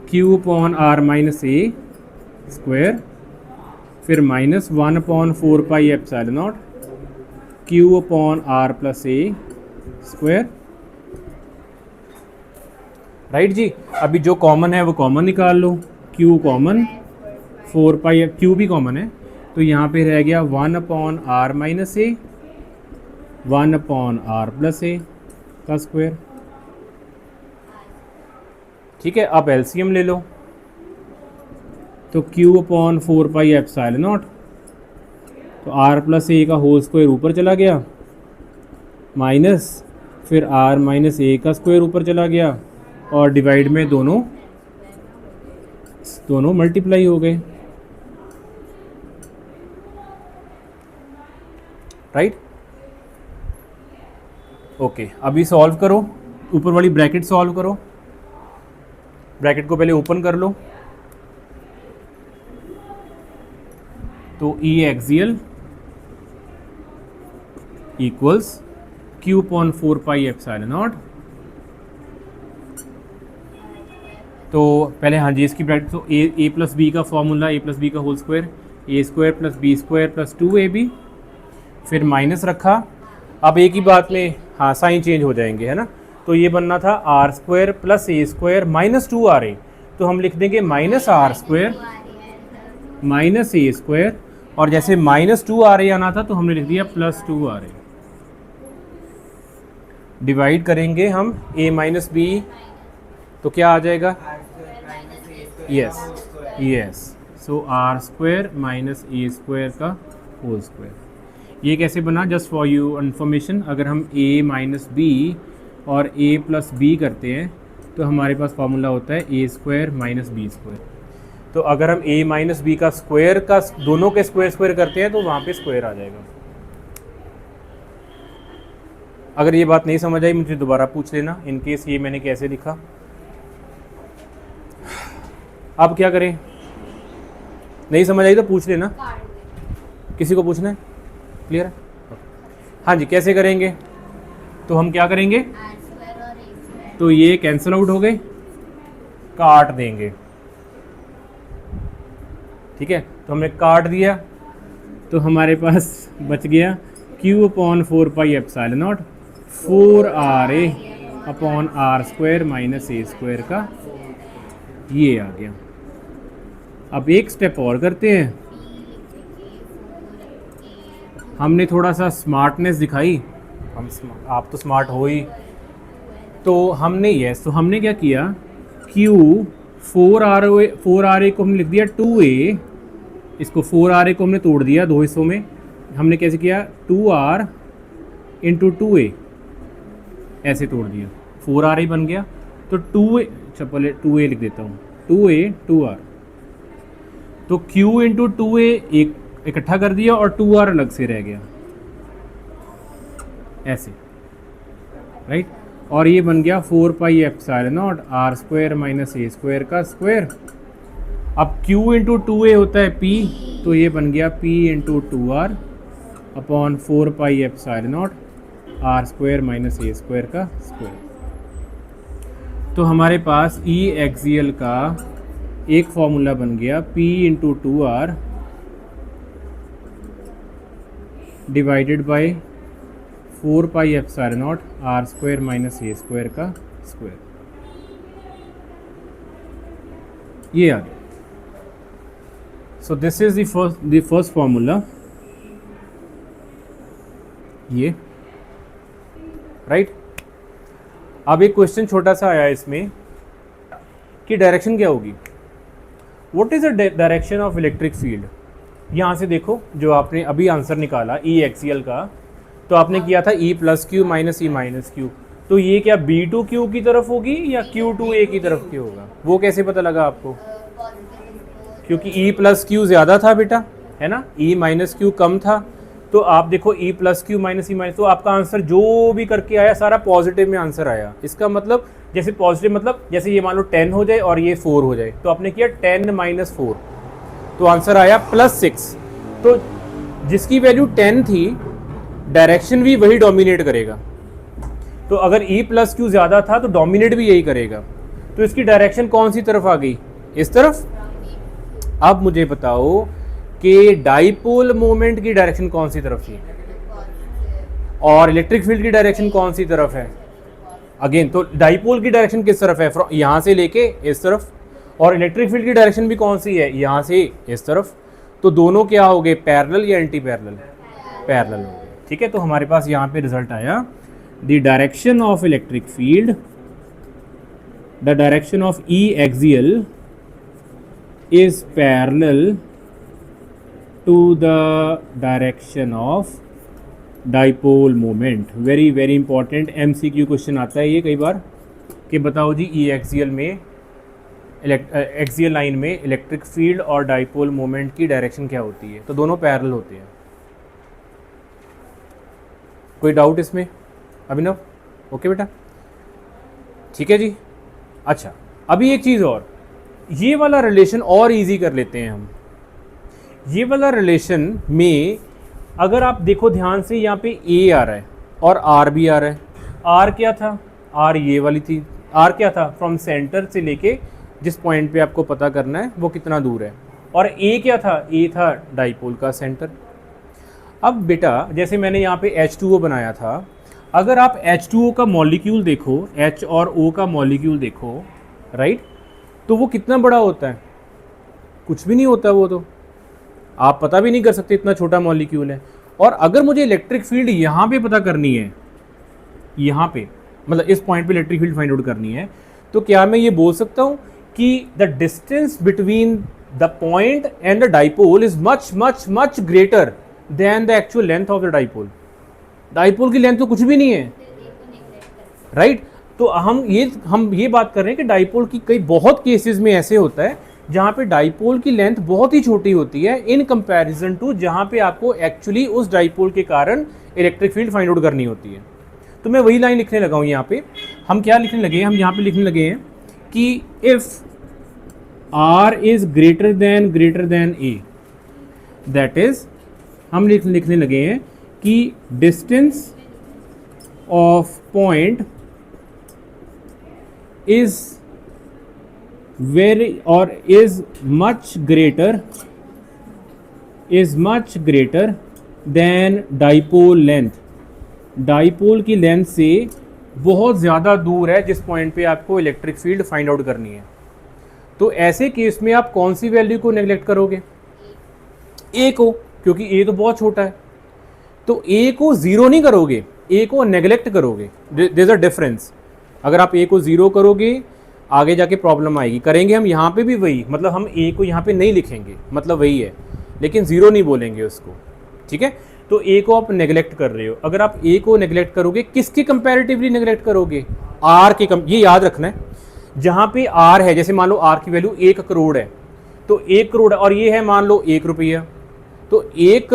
Q upon R minus A square, फिर minus 1/4πε0 Q upon R plus A square. Right जी, अभी जो कॉमन है वो कॉमन निकाल लो, Q कॉमन, 4π Q भी कॉमन है, तो यहाँ पे रह गया 1/R minus A 1/R plus A का स्क्वायर। ठीक है, अब एलसीएम ले लो, तो Q अपॉन 4πε0, तो R प्लस A का होल स्क्वायर ऊपर चला गया, माइनस फिर R माइनस A का स्क्वायर ऊपर चला गया, और डिवाइड में दोनों मल्टीप्लाई हो गए। राइट, ओके, अभी सॉल्व करो, ऊपर वाली ब्रैकेट सॉल्व करो, ब्रैकेट को पहले ओपन कर लो, तो E axial equals Q upon 4πε0, तो पहले हाँ जी इसकी ब्रैकेट, तो ए प्लस बी का फॉर्मूला, ए प्लस बी का whole square, A square plus B square plus 2ab, फिर माइनस रखा। अब एक ही बात में हाँ साइन चेंज हो जाएंगे, है ना, तो ये बनना था R square plus A square minus 2RA, तो हम लिख देंगे minus R square minus A square, और जैसे माइनस 2RA आना था तो हमने लिख दिया प्लस 2RA। डिवाइड करेंगे हम a माइनस बी, तो क्या आ जाएगा, yes, so R square minus A square का होल स्क्वायर। ये कैसे बना, जस्ट फॉर यू इन्फॉर्मेशन, अगर हम a माइनस बी और a प्लस बी करते हैं तो हमारे पास फार्मूला होता है a square minus B square. तो अगर हम a माइनस बी का स्क्वायर का दोनों के स्क्वायर स्क्वायर करते हैं तो वहाँ पे स्क्वायर आ जाएगा। अगर ये बात नहीं समझ आई मुझे दोबारा पूछ लेना, इन केस ये मैंने कैसे लिखा। अब क्या करें, नहीं समझ आई तो पूछ लेना, किसी को पूछना है, क्लियर है? हाँ जी, कैसे करेंगे, तो हम क्या करेंगे, तो ये कैंसिल आउट हो गए, काट देंगे, ठीक है। तो हमने काट दिया तो हमारे पास बच गया q upon 4 pi epsilon nought 4RA upon R square minus A square का, ये आ गया। अब एक स्टेप और करते हैं, हमने थोड़ा सा स्मार्टनेस दिखाई, आप तो स्मार्ट हो ही, तो हमने तो हमने क्या किया, Q 4RA को हमने लिख दिया 2A, इसको 4RA को हमने तोड़ दिया दो हिस्सों में, हमने कैसे किया 2R इंटू 2A, ऐसे तोड़ दिया, 4RA बन गया, तो 2A, अच्छा पहले 2A लिख देता हूँ, 2A 2R, तो Q इंटू 2A एक इकट्ठा कर दिया और 2R अलग से रह गया, ऐसे, राइट। और ये बन गया 4 pi epsilon not R square minus A square का स्क्वायर। अब Q इंटू 2A होता है P, तो ये बन गया P into 2R upon 4 pi epsilon not R square minus A square का स्क्वायर। तो हमारे पास E एक्सियल का एक फॉर्मूला बन गया P into 2R divided by 4 pi epsilon not R square minus A square का स्क्वायर, ये आ गया। So this is the first formula, ये राइट। अब एक क्वेश्चन छोटा सा आया इसमें कि डायरेक्शन क्या होगी, what is the direction of electric field. यहाँ से देखो जो आपने अभी आंसर निकाला ई एक्सियल का, तो आपने किया था ई प्लस क्यू माइनस ई माइनस क्यू, तो ये क्या बी टू क्यू की तरफ होगी या क्यू टू ए की तरफ की होगा, वो कैसे पता लगा आपको, क्योंकि ई प्लस क्यू ज़्यादा था बेटा, है ना, ई माइनस क्यू कम था, तो आप देखो ई plus Q minus E minus, तो आपका आंसर जो भी करके आया सारा पॉजिटिव में आंसर आया। इसका मतलब जैसे पॉजिटिव मतलब जैसे ये मान लो 10 हो जाए और ये 4 हो जाए, तो आपने किया 10 माइनस 4, तो आंसर आया +6। तो जिसकी वैल्यू 10 थी डायरेक्शन भी वही डोमिनेट करेगा, तो अगर E प्लस क्यू ज़्यादा था तो डोमिनेट भी यही करेगा, तो इसकी डायरेक्शन कौन सी तरफ आ गई, इस तरफ। अब मुझे बताओ कि डाइपोल मोमेंट की डायरेक्शन कौन सी तरफ थी और इलेक्ट्रिक फील्ड की डायरेक्शन कौन सी तरफ है, अगेन तो डाइपोल की डायरेक्शन किस तरफ है, यहाँ से लेके इस तरफ, और इलेक्ट्रिक फील्ड की डायरेक्शन भी कौन सी है, यहाँ से इस तरफ, तो दोनों क्या हो गए, पैरेलल या एंटी पैरेलल, पैरेलल हो गए, ठीक है। तो हमारे पास यहाँ पे रिजल्ट आया, the direction of electric field, the direction of E axial is parallel to the direction of dipole moment. Very very important MCQ question आता है ये कई बार, कि बताओ जी ई एक्सियल में एक्सियल लाइन में इलेक्ट्रिक फील्ड और डाइपोल मोमेंट की डायरेक्शन क्या होती है, तो दोनों पैरेलल होते हैं। कोई डाउट इसमें अभिनव, ओके बेटा, ठीक है जी। अच्छा अभी एक चीज़ और, ये वाला रिलेशन और इजी कर लेते हैं हम। ये वाला रिलेशन में अगर आप देखो ध्यान से, यहाँ पे A आ रहा है और R भी आ रहा है। R क्या था, R ये वाली थी, R क्या था, फ्रॉम सेंटर से लेके जिस पॉइंट पे आपको पता करना है वो कितना दूर है, और A क्या था, A था डाइपोल का सेंटर। अब बेटा जैसे मैंने यहाँ पे H2O बनाया था, अगर आप H2O का मॉलिक्यूल देखो, H और O का मॉलिक्यूल देखो, राइट, तो वो कितना बड़ा होता है, कुछ भी नहीं होता, वो तो आप पता भी नहीं कर सकते, इतना छोटा मॉलिक्यूल है। और अगर मुझे इलेक्ट्रिक फील्ड यहाँ पे पता करनी है, यहाँ पे मतलब इस पॉइंट पे इलेक्ट्रिक फील्ड फाइंड आउट करनी है, तो क्या मैं ये बोल सकता हूँ कि the distance between the point and the dipole is much much much greater than the actual length of the dipole. Dipole की लेंथ तो कुछ भी नहीं है, राइट। तो हम ये बात कर रहे हैं कि डाइपोल की कई बहुत केसेस में ऐसे होता है जहाँ पे डाइपोल की लेंथ बहुत ही छोटी होती है इन कंपैरिजन टू जहाँ पे आपको एक्चुअली उस डाइपोल के कारण इलेक्ट्रिक फील्ड फाइंड आउट करनी होती है। तो मैं वही लाइन लिखने लगा हूँ यहाँ पे। हम क्या लिखने लगे हैं, हम यहाँ पे लिखने लगे हैं कि if r is greater then a, that is हम लिखने लगे हैं कि distance of point is very or is much greater than dipole length। Dipole की लेंथ से बहुत ज़्यादा दूर है जिस पॉइंट पे आपको इलेक्ट्रिक फील्ड फाइंड आउट करनी है। तो ऐसे केस में आप कौन सी वैल्यू को नेग्लेक्ट करोगे? ए को, क्योंकि ए तो बहुत छोटा है। तो ए को ज़ीरो नहीं करोगे, ए को नेग्लेक्ट करोगे। There is a difference. अगर आप ए को ज़ीरो करोगे आगे जाके प्रॉब्लम आएगी। करेंगे हम यहाँ पे भी वही, मतलब हम ए को यहाँ पे नहीं लिखेंगे, मतलब वही है, लेकिन ज़ीरो नहीं बोलेंगे उसको, ठीक है। तो ए को आप नेग्लेक्ट कर रहे हो। अगर आप ए को नेग्लेक्ट करोगे, किसके कंपैरेटिवली नेग्लेक्ट करोगे? आर के ये याद रखना है। जहाँ पे आर है, जैसे मान लो आर की वैल्यू 1 करोड़ है, तो 1 करोड़ और ये है मान लो 1 रुपया, तो 1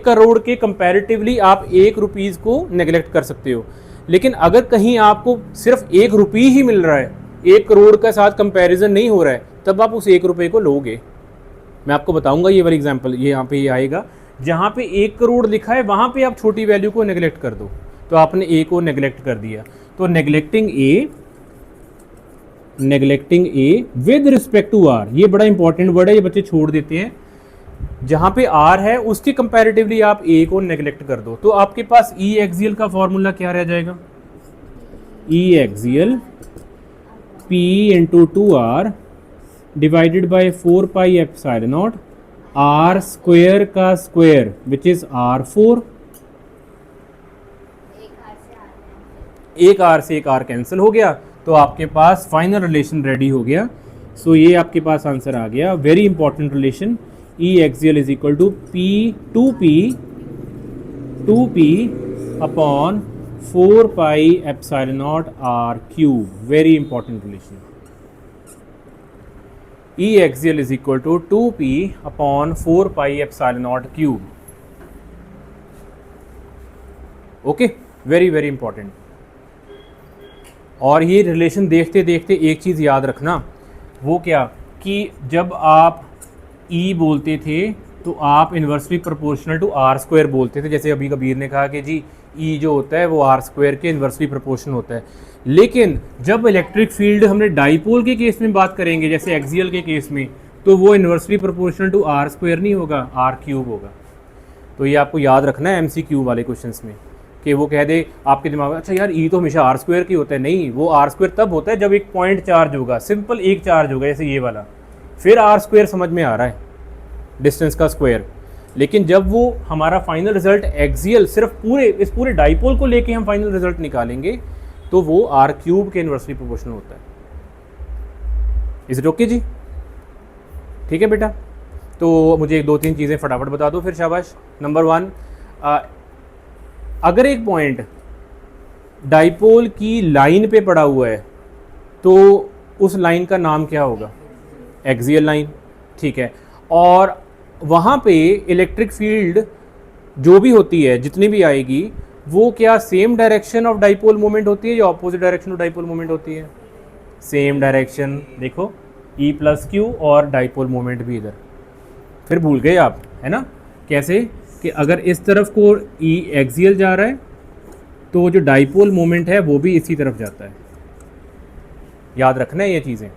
करोड़ के कंपैरेटिवली आप 1 रुपीज़ को नेग्लेक्ट कर सकते हो। लेकिन अगर कहीं आपको सिर्फ 1 रुपये ही मिल रहा है, 1 करोड़ का साथ कंपैरिजन नहीं हो रहा है, तब आप उस 1 रुपये को लोगे। मैं आपको बताऊंगा ये वाला एग्जांपल, ये यहाँ पे ये आएगा जहाँ पे 1 करोड़ लिखा है वहाँ पे आप छोटी वैल्यू को नेग्लेक्ट कर दो, तो आपने ए को नेग्लेक्ट कर दिया। तो neglecting A with respect to R, ये बड़ा इंपॉर्टेंट वर्ड है, ये बच्चे छोड़ देते हैं। जहाँ पे आर है उसके कंपैरेटिवली आप ए को नेग्लेक्ट कर दो, तो आपके पास ई एक्सियल का फॉर्मूला क्या रह जाएगा? E axial P into 2r divided by 4 pi epsilon not R square का स्क्वायर विच इज r4। एक आर से एक आर कैंसिल हो गया, तो आपके पास फाइनल रिलेशन रेडी हो गया। सो ये आपके पास आंसर आ गया, very important relation. E axial is equal to P 2P upon 4 pi epsilon naught r cube, very important relation। E axial is equal to 2P upon 4 pi epsilon naught cube, okay, very very important। और ये relation देखते देखते एक चीज़ याद रखना, वो क्या कि जब आप ई बोलते थे तो आप inversely proportional to R square बोलते थे। जैसे अभी कबीर ने कहा कि जी ई जो होता है वो आर स्क्वायर के इन्वर्सली प्रोपोर्शनल होता है। लेकिन जब इलेक्ट्रिक फील्ड हमने डाइपोल के केस में बात करेंगे, जैसे एक्सियल के केस में, तो वो inversely proportional to R square नहीं होगा, आर क्यूब होगा। तो ये आपको याद रखना है MCQ वाले क्वेश्चंस में, कि वो कह दे आपके दिमाग में अच्छा यार ई तो हमेशा आर स्क्वायर की होता है। नहीं, वो आर स्क्वायर तब होता है जब एक पॉइंट चार्ज होगा, सिंपल एक चार्ज होगा जैसे ये वाला, फिर आर स्क्वायर समझ में आ रहा है, डिस्टेंस का स्क्वायर। लेकिन जब वो हमारा फाइनल रिजल्ट एक्सियल सिर्फ इस पूरे डाइपोल को लेके हम फाइनल रिजल्ट निकालेंगे, तो वो आर क्यूब के इन्वर्सली प्रोपोर्शनल होता है। इज इट ओके जी? ठीक है बेटा। तो मुझे 2-3 चीज़ें फटाफट बता दो फिर, शाबाश। नंबर 1, अगर एक पॉइंट डाइपोल की लाइन पे पड़ा हुआ है तो उस लाइन का नाम क्या होगा? एक्सियल लाइन, ठीक है। और वहाँ पे इलेक्ट्रिक फील्ड जो भी होती है, जितनी भी आएगी, वो क्या same direction of dipole moment होती है या opposite direction of dipole moment होती है? Same direction. देखो E + Q और डाइपोल मोमेंट भी इधर, फिर भूल गए आप, है ना? कैसे कि अगर इस तरफ को E एक्सियल जा रहा है तो जो डाइपोल मोमेंट है वो भी इसी तरफ जाता है। याद रखना है ये चीज़ें।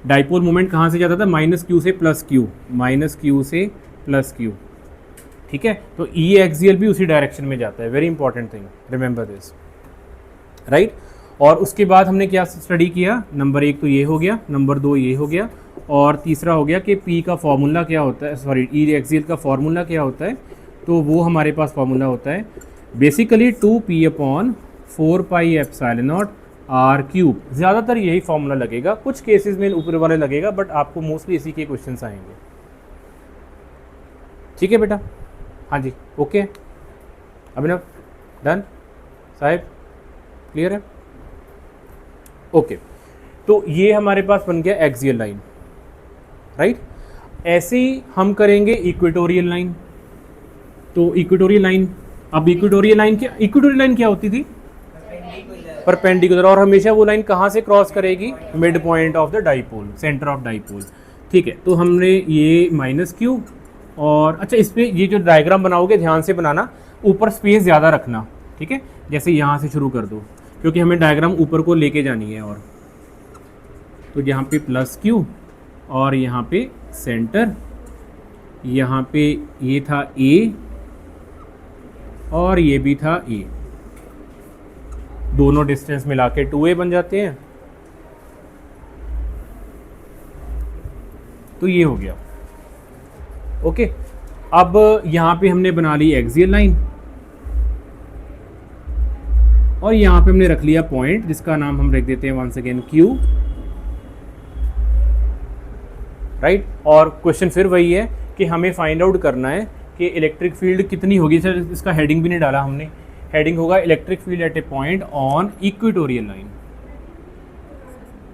डाइपोल मोमेंट कहाँ से जाता था? -Q से +Q, -Q से +Q, ठीक है। तो E एक्सियल भी उसी डायरेक्शन में जाता है। Very important thing, remember this, right. और उसके बाद हमने क्या स्टडी किया? नंबर 1 तो ये हो गया, नंबर 2 ये हो गया, और तीसरा हो गया कि P का फॉर्मूला क्या होता है, सॉरी E एक्सियल का फॉर्मूला क्या होता है। तो वो हमारे पास फॉर्मूला होता है basically 2P/4 pi epsilon not R cube. ज़्यादातर यही फॉर्मूला लगेगा, कुछ केसेस में ऊपर वाले लगेगा, बट आपको मोस्टली इसी के क्वेश्चंस आएंगे। ठीक है बेटा। हाँ जी, ओके अभिनव, डन साहिब, क्लियर है? ओके, तो ये हमारे पास बन गया एक्सियल लाइन, राइट। ऐसे ही हम करेंगे इक्वेटोरियल लाइन। तो इक्वेटोरियल लाइन, अब इक्वेटोरियल लाइन क्या होती थी? परपेंडिकुलर। और हमेशा वो लाइन कहाँ से क्रॉस करेगी? Mid point of the dipole, centre of dipole, ठीक है। तो हमने ये माइनस क्यू, और अच्छा इस पर ये जो डायग्राम बनाओगे ध्यान से बनाना, ऊपर स्पेस ज़्यादा रखना, ठीक है। जैसे यहाँ से शुरू कर दो, क्योंकि हमें डायग्राम ऊपर को लेके जानी है। और तो यहाँ पे प्लस क्यू, और यहाँ पे सेंटर, यहाँ पे ये था ए और ये भी था ए, दोनों डिस्टेंस मिला के 2a बन जाते हैं। तो ये हो गया, ओके। अब यहाँ पे हमने बना ली एक्सियल लाइन, और यहाँ पे हमने रख लिया पॉइंट जिसका नाम हम रख देते हैं वंस अगेन Q, राइट। और क्वेश्चन फिर वही है कि हमें फाइंड आउट करना है कि इलेक्ट्रिक फील्ड कितनी होगी। सर इसका हेडिंग भी नहीं डाला हमने, हेडिंग होगा electric field eight A point on equatorial line,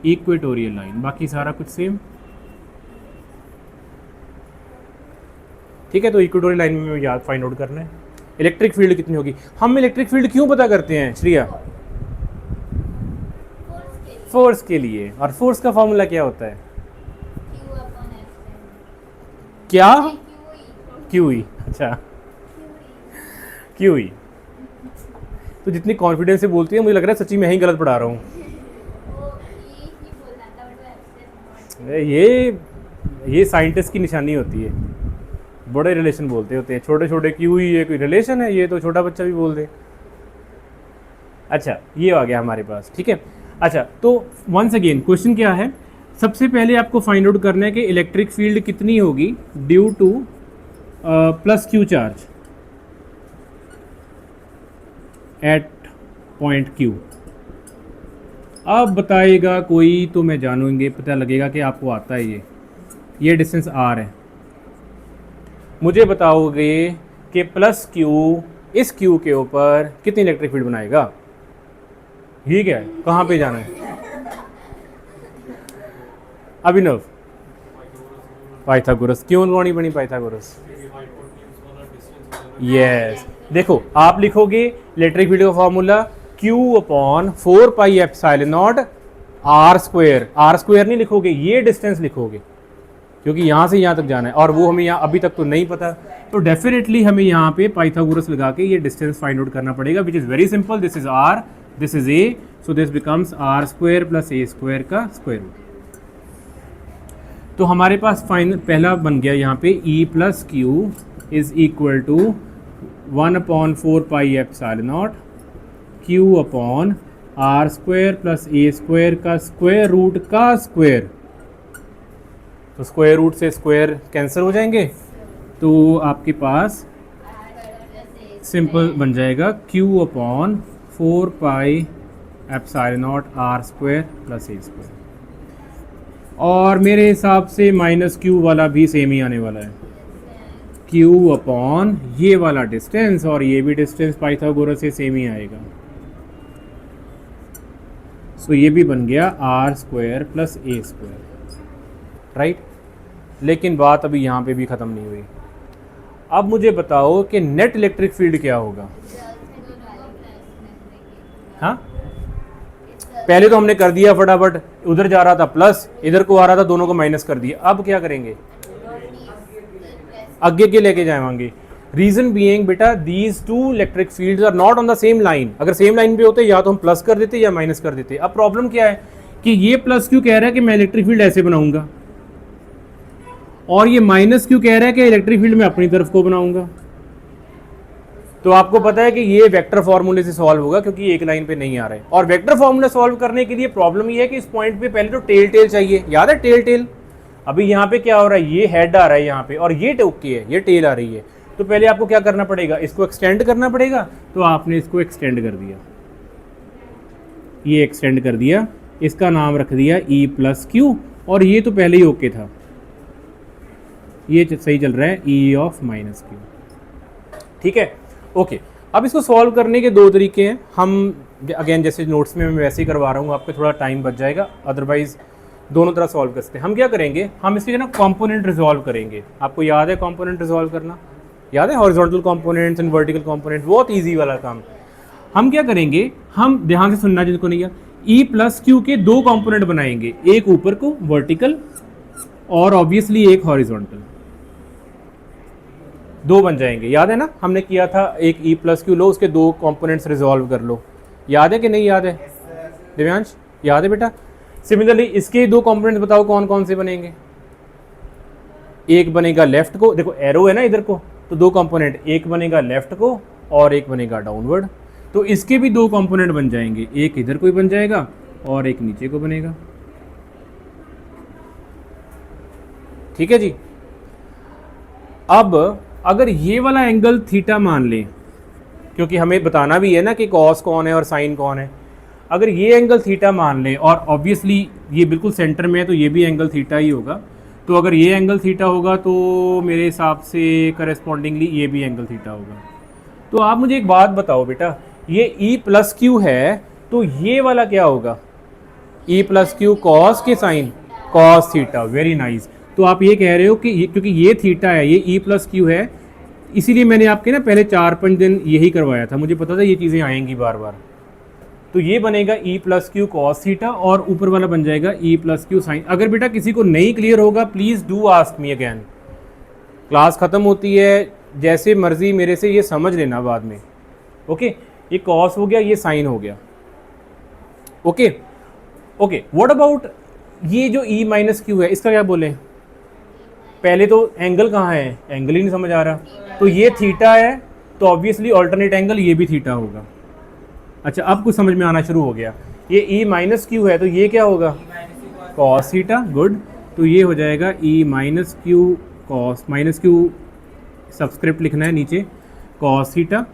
equatorial line, बाकी सारा कुछ सेम, ठीक है। तो इक्वेटोरियल लाइन में याद फाइंड आउट करना है इलेक्ट्रिक फील्ड कितनी होगी। हम इलेक्ट्रिक फील्ड क्यों पता करते हैं श्रिया? फोर्स के लिए। और फोर्स का फॉर्मूला क्या होता है? क्या? QE, अच्छा QE। तो जितनी कॉन्फिडेंस से बोलती है मुझे लग रहा है सच्ची मैं ही गलत पढ़ा रहा हूँ। ये साइंटिस्ट की निशानी होती है, बड़े रिलेशन बोलते होते हैं, छोटे छोटे QE ये कोई रिलेशन है? ये तो छोटा बच्चा भी बोल दे। अच्छा ये आ गया हमारे पास, ठीक है। अच्छा तो वंस अगेन क्वेश्चन क्या है? सबसे पहले आपको फाइंड आउट करना है कि इलेक्ट्रिक फील्ड कितनी होगी due two plus Q charge at point Q। अब बताएगा कोई तो मैं जानूंगे, पता लगेगा कि आपको आता है। ये डिस्टेंस R है, मुझे बताओगे कि प्लस Q इस Q के ऊपर कितनी इलेक्ट्रिक फील्ड बनाएगा? ठीक है, कहाँ पे जाना है? अभिनव, पाइथागोरस। क्यों लगानी बनी पाइथागोरस? यस, देखो आप लिखोगे इलेक्ट्रिक फील्ड का formula Q upon 4 pi epsilon nought R square. R square नहीं लिखोगे, ये डिस्टेंस लिखोगे, क्योंकि यहाँ से यहाँ तक जाना है, और वो हमें यहाँ अभी तक तो नहीं पता। तो डेफिनेटली हमें यहाँ पे पाइथागोरस लगा के ये डिस्टेंस फाइंड आउट करना पड़ेगा, which is very simple. This is R, this is A, so this becomes R square plus A square का स्क्वायर रूट। तो हमारे पास फाइनल पहला बन गया यहाँ पे E plus Q is equal to 1 upon 4 pi epsilon nought Q upon R square plus A square का square root का स्क्वायर। तो स्क्वायर रूट से स्क्वायर कैंसिल हो जाएंगे, तो आपके पास सिंपल बन जाएगा Q upon 4 pi epsilon nought R square plus A square. और मेरे हिसाब से माइनस Q वाला भी सेम ही आने वाला है, Q अपॉन ये वाला डिस्टेंस, और ये भी डिस्टेंस पाइथागोरस से सेम ही आएगा। सो ये भी बन गया R square plus A square, right. लेकिन बात अभी यहाँ पे भी ख़त्म नहीं हुई। अब मुझे बताओ कि नेट इलेक्ट्रिक फील्ड क्या होगा? हाँ, पहले तो हमने कर दिया फटाफट, उधर जा रहा था प्लस, इधर को आ रहा था, दोनों को माइनस कर दिया। अब क्या करेंगे? आगे के लेके जाएंगे। रीजन बीइंग बेटा, these two electric fields are not on the same line. अगर सेम लाइन पे होते या तो हम प्लस कर देते या माइनस कर देते। अब प्रॉब्लम क्या है कि ये प्लस क्यों कह रहा है कि मैं इलेक्ट्रिक फील्ड ऐसे बनाऊंगा, और ये माइनस क्यों कह रहा है कि इलेक्ट्रिक फील्ड मैं अपनी तरफ को बनाऊंगा। तो आपको पता है कि ये वेक्टर फार्मूले से सॉल्व होगा, क्योंकि एक लाइन पे नहीं आ रहा है। और वेक्टर फार्मूला सॉल्व करने के लिए प्रॉब्लम ये है कि इस पॉइंट पे पहले तो टेल टेल चाहिए, याद है टेल टेल। अभी यहाँ पे क्या हो रहा है, ये हेड आ रहा है यहाँ पे, और ये टोकी है, ये टेल आ रही है। तो पहले आपको क्या करना पड़ेगा, इसको एक्सटेंड करना पड़ेगा। तो आपने इसको एक्सटेंड कर दिया, ये एक्सटेंड कर दिया, इसका नाम रख दिया E प्लस Q, और ये तो पहले ही ओके था, ये सही चल रहा है E ऑफ माइनस Q। ठीक है, ओके। अब इसको सॉल्व करने के दो तरीके हैं। हम अगेन जैसे नोट्स में मैं वैसे ही करवा रहा हूँ, आपको थोड़ा टाइम बच जाएगा, अदरवाइज दोनों तरह सॉल्व कर सकते हैं। हम क्या करेंगे, हम इसके ना कंपोनेंट रिजॉल्व करेंगे। आपको याद है कंपोनेंट रिजॉल्व करना, याद है horizontal components and vertical component, बहुत ईजी वाला काम। हम क्या करेंगे, हम ध्यान से सुनना जिनको नहीं याद, ई प्लस क्यू के दो कंपोनेंट बनाएंगे, एक ऊपर को वर्टिकल और ऑब्वियसली एक हॉरिजॉन्टल, दो बन जाएंगे। याद है ना, हमने किया था एक ई प्लस क्यू लो, उसके दो कंपोनेंट्स रिजॉल्व कर लो। याद है कि नहीं याद है दिव्यांश, याद है बेटा? सिमिलरली इसके दो कंपोनेंट्स बताओ कौन कौन से बनेंगे। एक बनेगा लेफ्ट को, देखो एरो है ना इधर को, तो दो कंपोनेंट, एक बनेगा लेफ्ट को और एक बनेगा डाउनवर्ड। तो इसके भी दो कंपोनेंट बन जाएंगे, एक इधर को बन जाएगा और एक नीचे को बनेगा। ठीक है जी। अब अगर ये वाला एंगल थीटा मान लें, क्योंकि हमें बताना भी है ना कि कॉस कौन है और साइन कौन है, अगर ये एंगल थीटा मान लें और ऑब्वियसली ये बिल्कुल सेंटर में है तो ये भी एंगल थीटा ही होगा, तो अगर ये एंगल थीटा होगा तो मेरे हिसाब से करस्पॉन्डिंगली ये भी एंगल थीटा होगा। तो आप मुझे एक बात बताओ बेटा, ये ई प्लस क्यू है तो ये वाला क्या होगा, ई प्लस क्यू कॉस के sine cos theta, very nice. तो आप ये कह रहे हो कि ये, क्योंकि ये थीटा है, ये ई प्लस क्यू है, इसीलिए मैंने आपके ना पहले 4-5 दिन यही करवाया था, मुझे पता था ये चीज़ें आएंगी बार बार। तो ये बनेगा ई प्लस क्यू कॉस थीटा और ऊपर वाला बन जाएगा ई प्लस क्यू साइन। अगर बेटा किसी को नहीं क्लियर होगा please do ask me again, class ख़त्म होती है, जैसे मर्जी मेरे से ये समझ लेना बाद में। ओके, ये कॉस हो गया, ये साइन हो गया। ओके ओके, व्हाट अबाउट ये जो ई माइनस क्यू है, इसका क्या बोलें? पहले तो एंगल कहाँ है, एंगल ही नहीं समझ आ रहा। तो ये थीटा है तो ऑब्वियसली ऑल्टरनेट एंगल ये भी थीटा होगा। अच्छा, अब कुछ समझ में आना शुरू हो गया। ये ई माइनस क्यू है तो ये क्या होगा, कॉस थीटा, गुड। तो ये हो जाएगा E minus Q cos, minus Q subscript लिखना है नीचे, कॉस थीटा,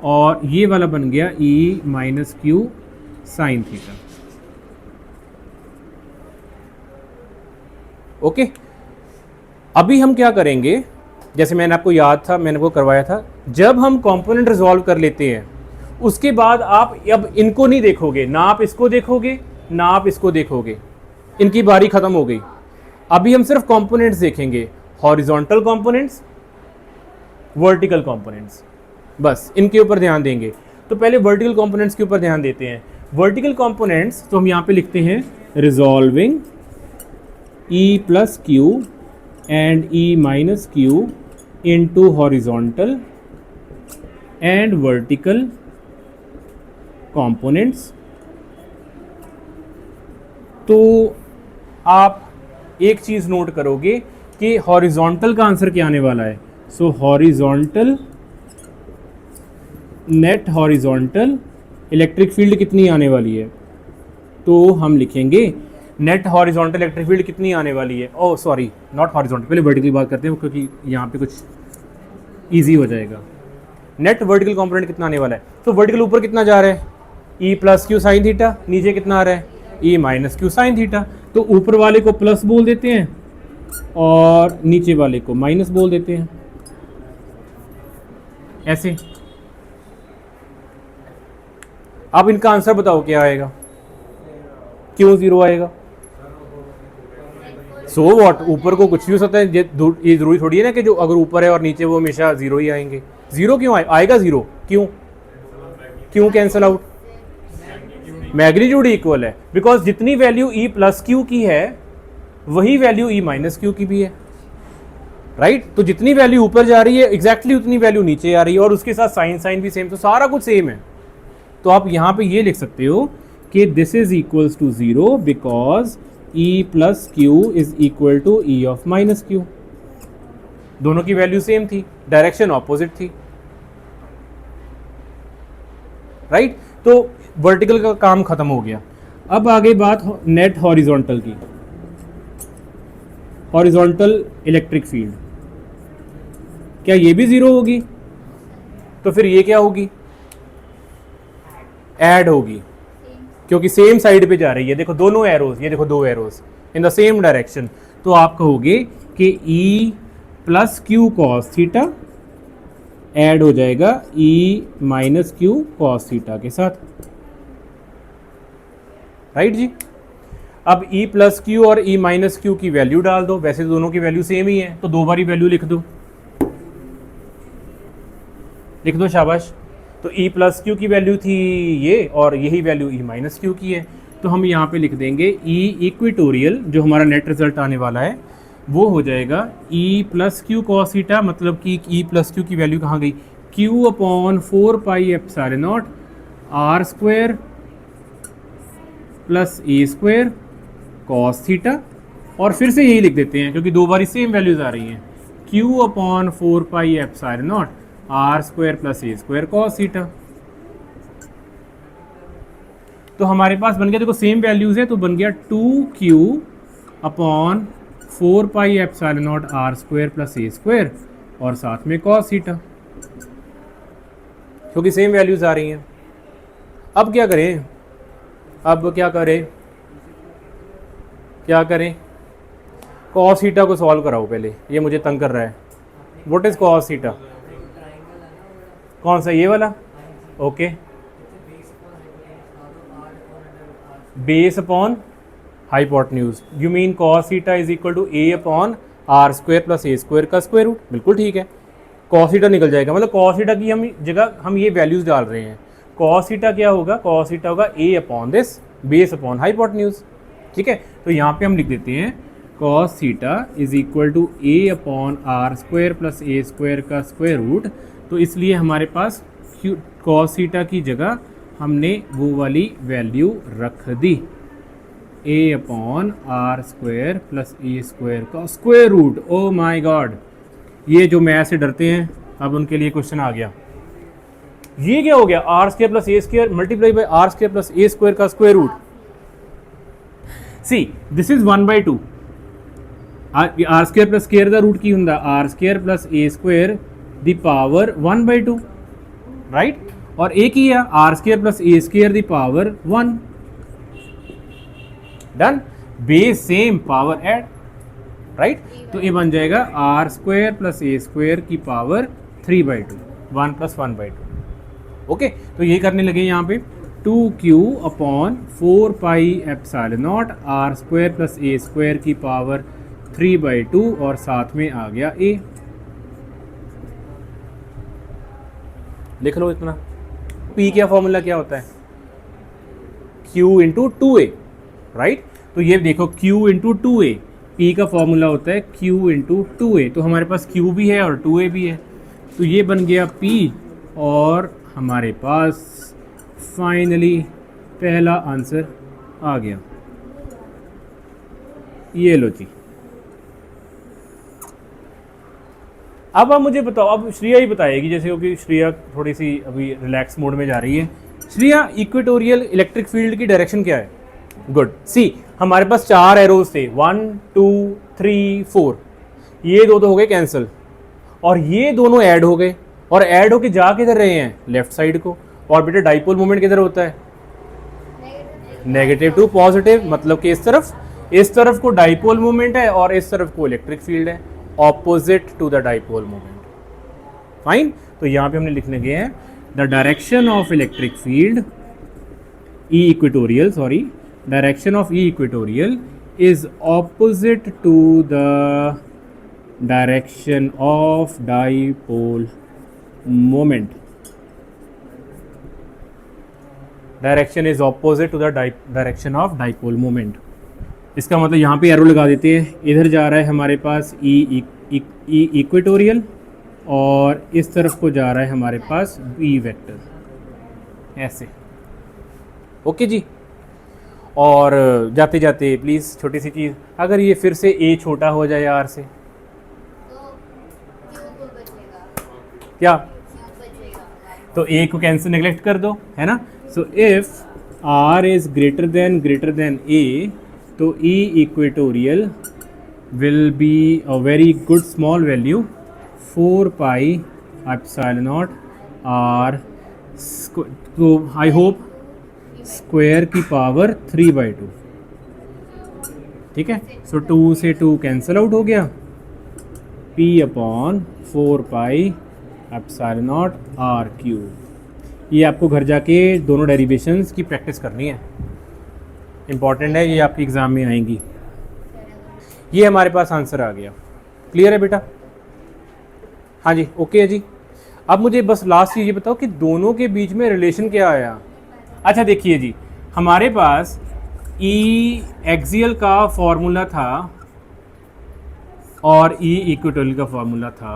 और ये वाला बन गया E minus Q sine theta. Okay, अभी हम क्या करेंगे, जैसे मैंने आपको याद था, मैंने वो करवाया था, जब हम कंपोनेंट रिजॉल्व कर लेते हैं उसके बाद आप अब इनको नहीं देखोगे, ना आप इसको देखोगे ना आप इसको देखोगे, इनकी बारी खत्म हो गई। अभी हम सिर्फ कंपोनेंट्स देखेंगे, हॉरिजॉन्टल कंपोनेंट्स, वर्टिकल कंपोनेंट्स, बस इनके ऊपर ध्यान देंगे। तो पहले वर्टिकल कंपोनेंट्स के ऊपर ध्यान देते हैं। वर्टिकल कंपोनेंट्स तो हम यहाँ पे लिखते हैं resolving E plus Q and E minus Q into horizontal and vertical components. तो आप एक चीज़ नोट करोगे कि हॉरिजॉन्टल का आंसर क्या आने वाला है। सो horizontal, net horizontal electric field कितनी आने वाली है, तो हम लिखेंगे नेट हॉरिजॉन्टल इलेक्ट्रिक फील्ड कितनी आने वाली है। ओह सॉरी, नॉट हॉरिजॉन्टल, पहले वर्टिकल बात करते हैं क्योंकि यहाँ पे कुछ इजी हो जाएगा। नेट वर्टिकल कंपोनेंट कितना आने वाला है, तो वर्टिकल ऊपर कितना जा रहा है, ई प्लस क्यू साइन थीटा, नीचे कितना आ रहा है, ई माइनस क्यू साइन थीटा। तो ऊपर वाले को प्लस बोल देते हैं और नीचे वाले को माइनस बोल देते हैं, ऐसे। अब इनका आंसर बताओ क्या आएगा, क्यों जीरो आएगा? सो व्हाट, ऊपर को कुछ भी हो सकता है, ये जरूरी थोड़ी है ना कि जो अगर ऊपर है और नीचे वो हमेशा जीरो ही आएंगे। जीरो क्यों आएगा जीरो, क्यों क्यों कैंसल आउट? मैग्नीट्यूड इक्वल है, बिकॉज जितनी वैल्यू ई प्लस क्यू की है वही वैल्यू ई माइनस क्यू की भी है, राइट? तो जितनी वैल्यू ऊपर जा रही है एग्जैक्टली उतनी वैल्यू नीचे आ रही है, और उसके साथ साइन साइन भी सेम, तो सारा कुछ सेम है। तो आप यहाँ पे ये लिख सकते हो कि this is equals to zero because E plus Q is equal to E of minus Q. दोनों की वैल्यू सेम थी, डायरेक्शन ऑपोजिट थी, राइट? तो वर्टिकल का काम खत्म हो गया। अब आगे बात नेट हॉरिजॉन्टल की। हॉरिजॉन्टल इलेक्ट्रिक फील्ड, क्या ये भी जीरो होगी? तो फिर ये क्या होगी, ऐड होगी, क्योंकि सेम साइड पे जा रही है। देखो दोनों एरोज, ये देखो दो arrows in the same direction. तो आप कहोगे कि E plus Q cos theta add हो जाएगा E minus Q cos theta के साथ, राइट जी। अब ई प्लस क्यू और ई माइनस क्यू की वैल्यू डाल दो, वैसे दोनों की वैल्यू सेम ही है तो दो बारी वैल्यू लिख दो, लिख दो, शाबाश। तो ई प्लस क्यू की वैल्यू थी ये और यही वैल्यू ई माइनस क्यू की है, तो हम यहाँ पे लिख देंगे ई इक्वेटोरियल, जो हमारा नेट रिजल्ट आने वाला है वो हो जाएगा E plus Q cos theta, मतलब कि ई प्लस क्यू की वैल्यू कहाँ गई, Q upon 4 pi epsilon not R square plus A square cos theta, और फिर से यही लिख देते हैं क्योंकि दो बारी सेम वैल्यूज आ रही हैं, Q upon 4 pi epsilon not R square plus A square cos theta. तो हमारे पास बन गया, देखो सेम वैल्यूज है तो बन गया 2q upon 4 pi epsilon not R square plus A square और साथ में कॉस थीटा, क्योंकि सेम वैल्यूज आ रही हैं। अब क्या करें, अब क्या करें, क्या करें, कॉस थीटा को सॉल्व कराओ पहले, ये मुझे तंग कर रहा है। व्हाट इज कॉस थीटा, कौन सा, ये वाला, okay, base upon hypotenuse, you mean cos theta is equal to A upon R square plus A square का स्क्वायर रूट, बिल्कुल ठीक है। कॉस थीटा निकल जाएगा, मतलब कॉस थीटा की हम जगह हम ये वैल्यूज डाल रहे हैं, कॉस थीटा क्या होगा, कॉस थीटा होगा A upon this base upon hypotenuse, ठीक है। तो यहाँ पे हम लिख देते हैं cos theta is equal to A upon R square plus A square का स्क्वायर रूट, तो इसलिए हमारे पास कॉस थीटा की जगह हमने वो वाली वैल्यू रख दी, A upon R square plus A square का square root. Oh my God, ये जो मैथ से डरते हैं अब उनके लिए क्वेश्चन आ गया। ये क्या हो गया, R square plus A square multiply by R square plus A square का square root. See this is 1/2, R square plus square दा रूट की हुंदा R square plus A square दी पावर 1/2, राइट, और एक ही है R square plus A square दी power 1, done, base same power add, right. तो ये बन जाएगा R square plus A square की पावर 3/2, 1 + 1/2, ओके। तो ये करने लगे यहाँ पे 2q upon 4 pi epsilon not R square plus A square की पावर 3/2 और साथ में आ गया a, लिख लो इतना। p का फॉर्मूला क्या होता है, q इंटू 2a, राइट। तो ये देखो q इंटू 2a, p का फॉर्मूला होता है q इंटू 2a, तो हमारे पास q भी है और 2a भी है, तो ये बन गया p, और हमारे पास फाइनली पहला आंसर आ गया। ये लो जी। अब आप मुझे बताओ, अब श्रिया ही बताएगी, जैसे क्योंकि श्रिया थोड़ी सी अभी रिलैक्स मोड में जा रही है। श्रिया, इक्वेटोरियल इलेक्ट्रिक फील्ड की डायरेक्शन क्या है? गुड, सी हमारे पास 4 एरोज थे, 1 2 3 4, ये दो तो हो गए कैंसिल, और ये दोनों ऐड हो गए, और ऐड होके जा किधर रहे हैं, लेफ्ट साइड को। और बेटा डाइपोल मोमेंट किधर होता है, नेगेटिव टू पॉजिटिव, मतलब कि इस तरफ को डाइपोल मोमेंट है और इस तरफ को इलेक्ट्रिक फील्ड है, opposite to the dipole moment, fine. तो यहाँ पे हमने लिखने गए हैं the direction of electric field E equatorial, sorry, direction of E equatorial is opposite to the direction of dipole moment, direction is opposite to the direction of dipole moment. इसका मतलब यहाँ पे एरो लगा देते हैं, इधर जा रहा है हमारे पास ई इक्वेटोरियल और इस तरफ को जा रहा है हमारे पास बी वेक्टर, ऐसे, ओके जी। और जाते जाते प्लीज़ छोटी सी चीज़, अगर ये फिर से ए छोटा हो जाए आर से, क्या, तो ए को कैंसिल नेग्लेक्ट कर दो, है ना। So if R is greater than A, तो E equatorial will be a very good small value 4 pi epsilon not R, तो आई होप स्क्वायर की पावर 3/2, ठीक है। सो 2 से 2 कैंसिल आउट हो गया, p upon 4 pi epsilon not R cube. ये आपको घर जाके दोनों डेरिवेशंस की प्रैक्टिस करनी है, इंपॉर्टेंट है, ये आपके एग्ज़ाम में आएंगी। ये हमारे पास आंसर आ गया। क्लियर है बेटा? हाँ जी, ओके है जी। अब मुझे बस लास्ट चीज़ ये बताओ कि दोनों के बीच में रिलेशन क्या आया। अच्छा देखिए जी, हमारे पास ई एक्सियल का फॉर्मूला था और ई इक्वेटोरियल का फॉर्मूला था।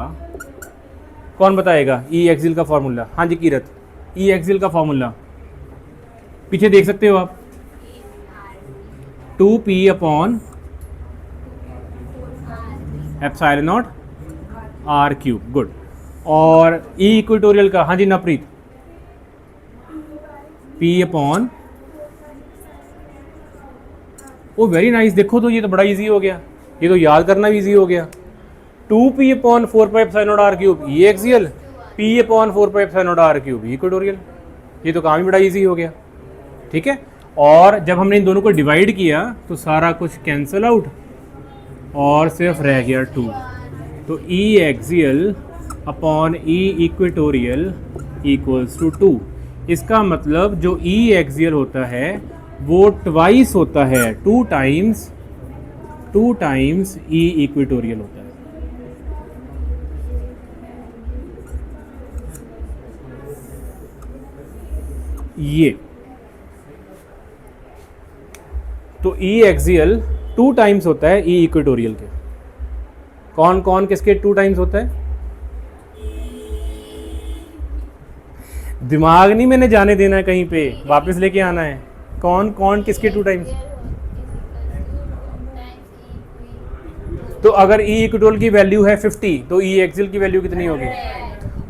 कौन बताएगा ई एक्सियल का फॉर्मूला? हाँ जी कीरत, ई एक्सियल का फॉर्मूला पीछे देख सकते हो आप, 2p upon epsilon not R cube. Good. और ई इक्वेटोरियल का? हाँ जी Navpreet, p upon, oh very nice. देखो तो ये तो बड़ा इजी हो गया, ये तो याद करना भी इजी हो गया। 2p upon 4 epsilon not R cube E axial, p upon 4 epsilon not R cube equatorial. ये तो काम ही बड़ा इजी हो गया। ठीक है, और जब हमने इन दोनों को डिवाइड किया तो सारा कुछ कैंसिल आउट और सिर्फ रह गया 2। तो E axial upon E equatorial equals to 2। इसका मतलब जो ई एक्सियल होता है वो ट्वाइस होता है, 2 टाइम्स ई इक्वेटोरियल होता है। ये तो ई एक्सियल 2 टाइम्स होता है ई इक्वेटोरियल के। कौन कौन किसके 2 टाइम्स होता है? दिमाग नहीं मैंने जाने देना है कहीं पे, वापस लेके आना है। कौन कौन किसके 2 टाइम्स? तो अगर ई इक्वेटोरियल की वैल्यू है 50 तो ई एक्सियल की वैल्यू कितनी होगी?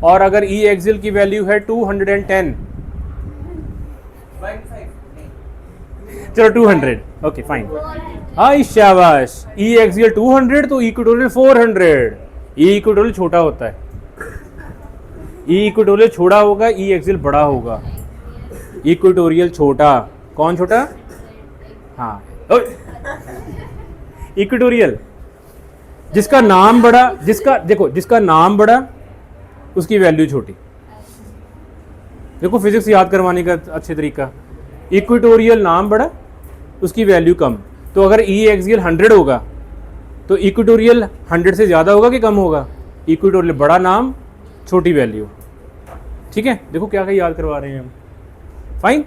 और अगर ई एक्सियल की वैल्यू है 210, चलो 200, ओके फाइन। हाँ शाबाश, ई एक्सियल 200 तो इक्वेटोरियल 400। ई इक्वेटोरियल छोटा होता है, ई इक्वेटोरियल छोटा होगा, ई एक्सियल बड़ा होगा। इक्वेटोरियल छोटा, कौन छोटा? हाँ इक्वेटोरियल, जिसका नाम बड़ा, जिसका देखो जिसका नाम बड़ा उसकी वैल्यू छोटी। देखो फिजिक्स याद करवाने का अच्छे तरीका, इक्वेटोरियल नाम बड़ा उसकी वैल्यू कम। तो अगर ई एक्सियल 100 होगा तो इक्वेटोरियल 100 से ज़्यादा होगा कि कम होगा? इक्वेटोरियल बड़ा नाम छोटी वैल्यू। ठीक है, देखो क्या क्या याद करवा रहे हैं हम। फाइन,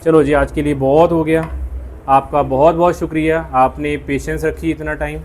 चलो जी आज के लिए बहुत हो गया। आपका बहुत बहुत शुक्रिया, आपने पेशेंस रखी इतना टाइम।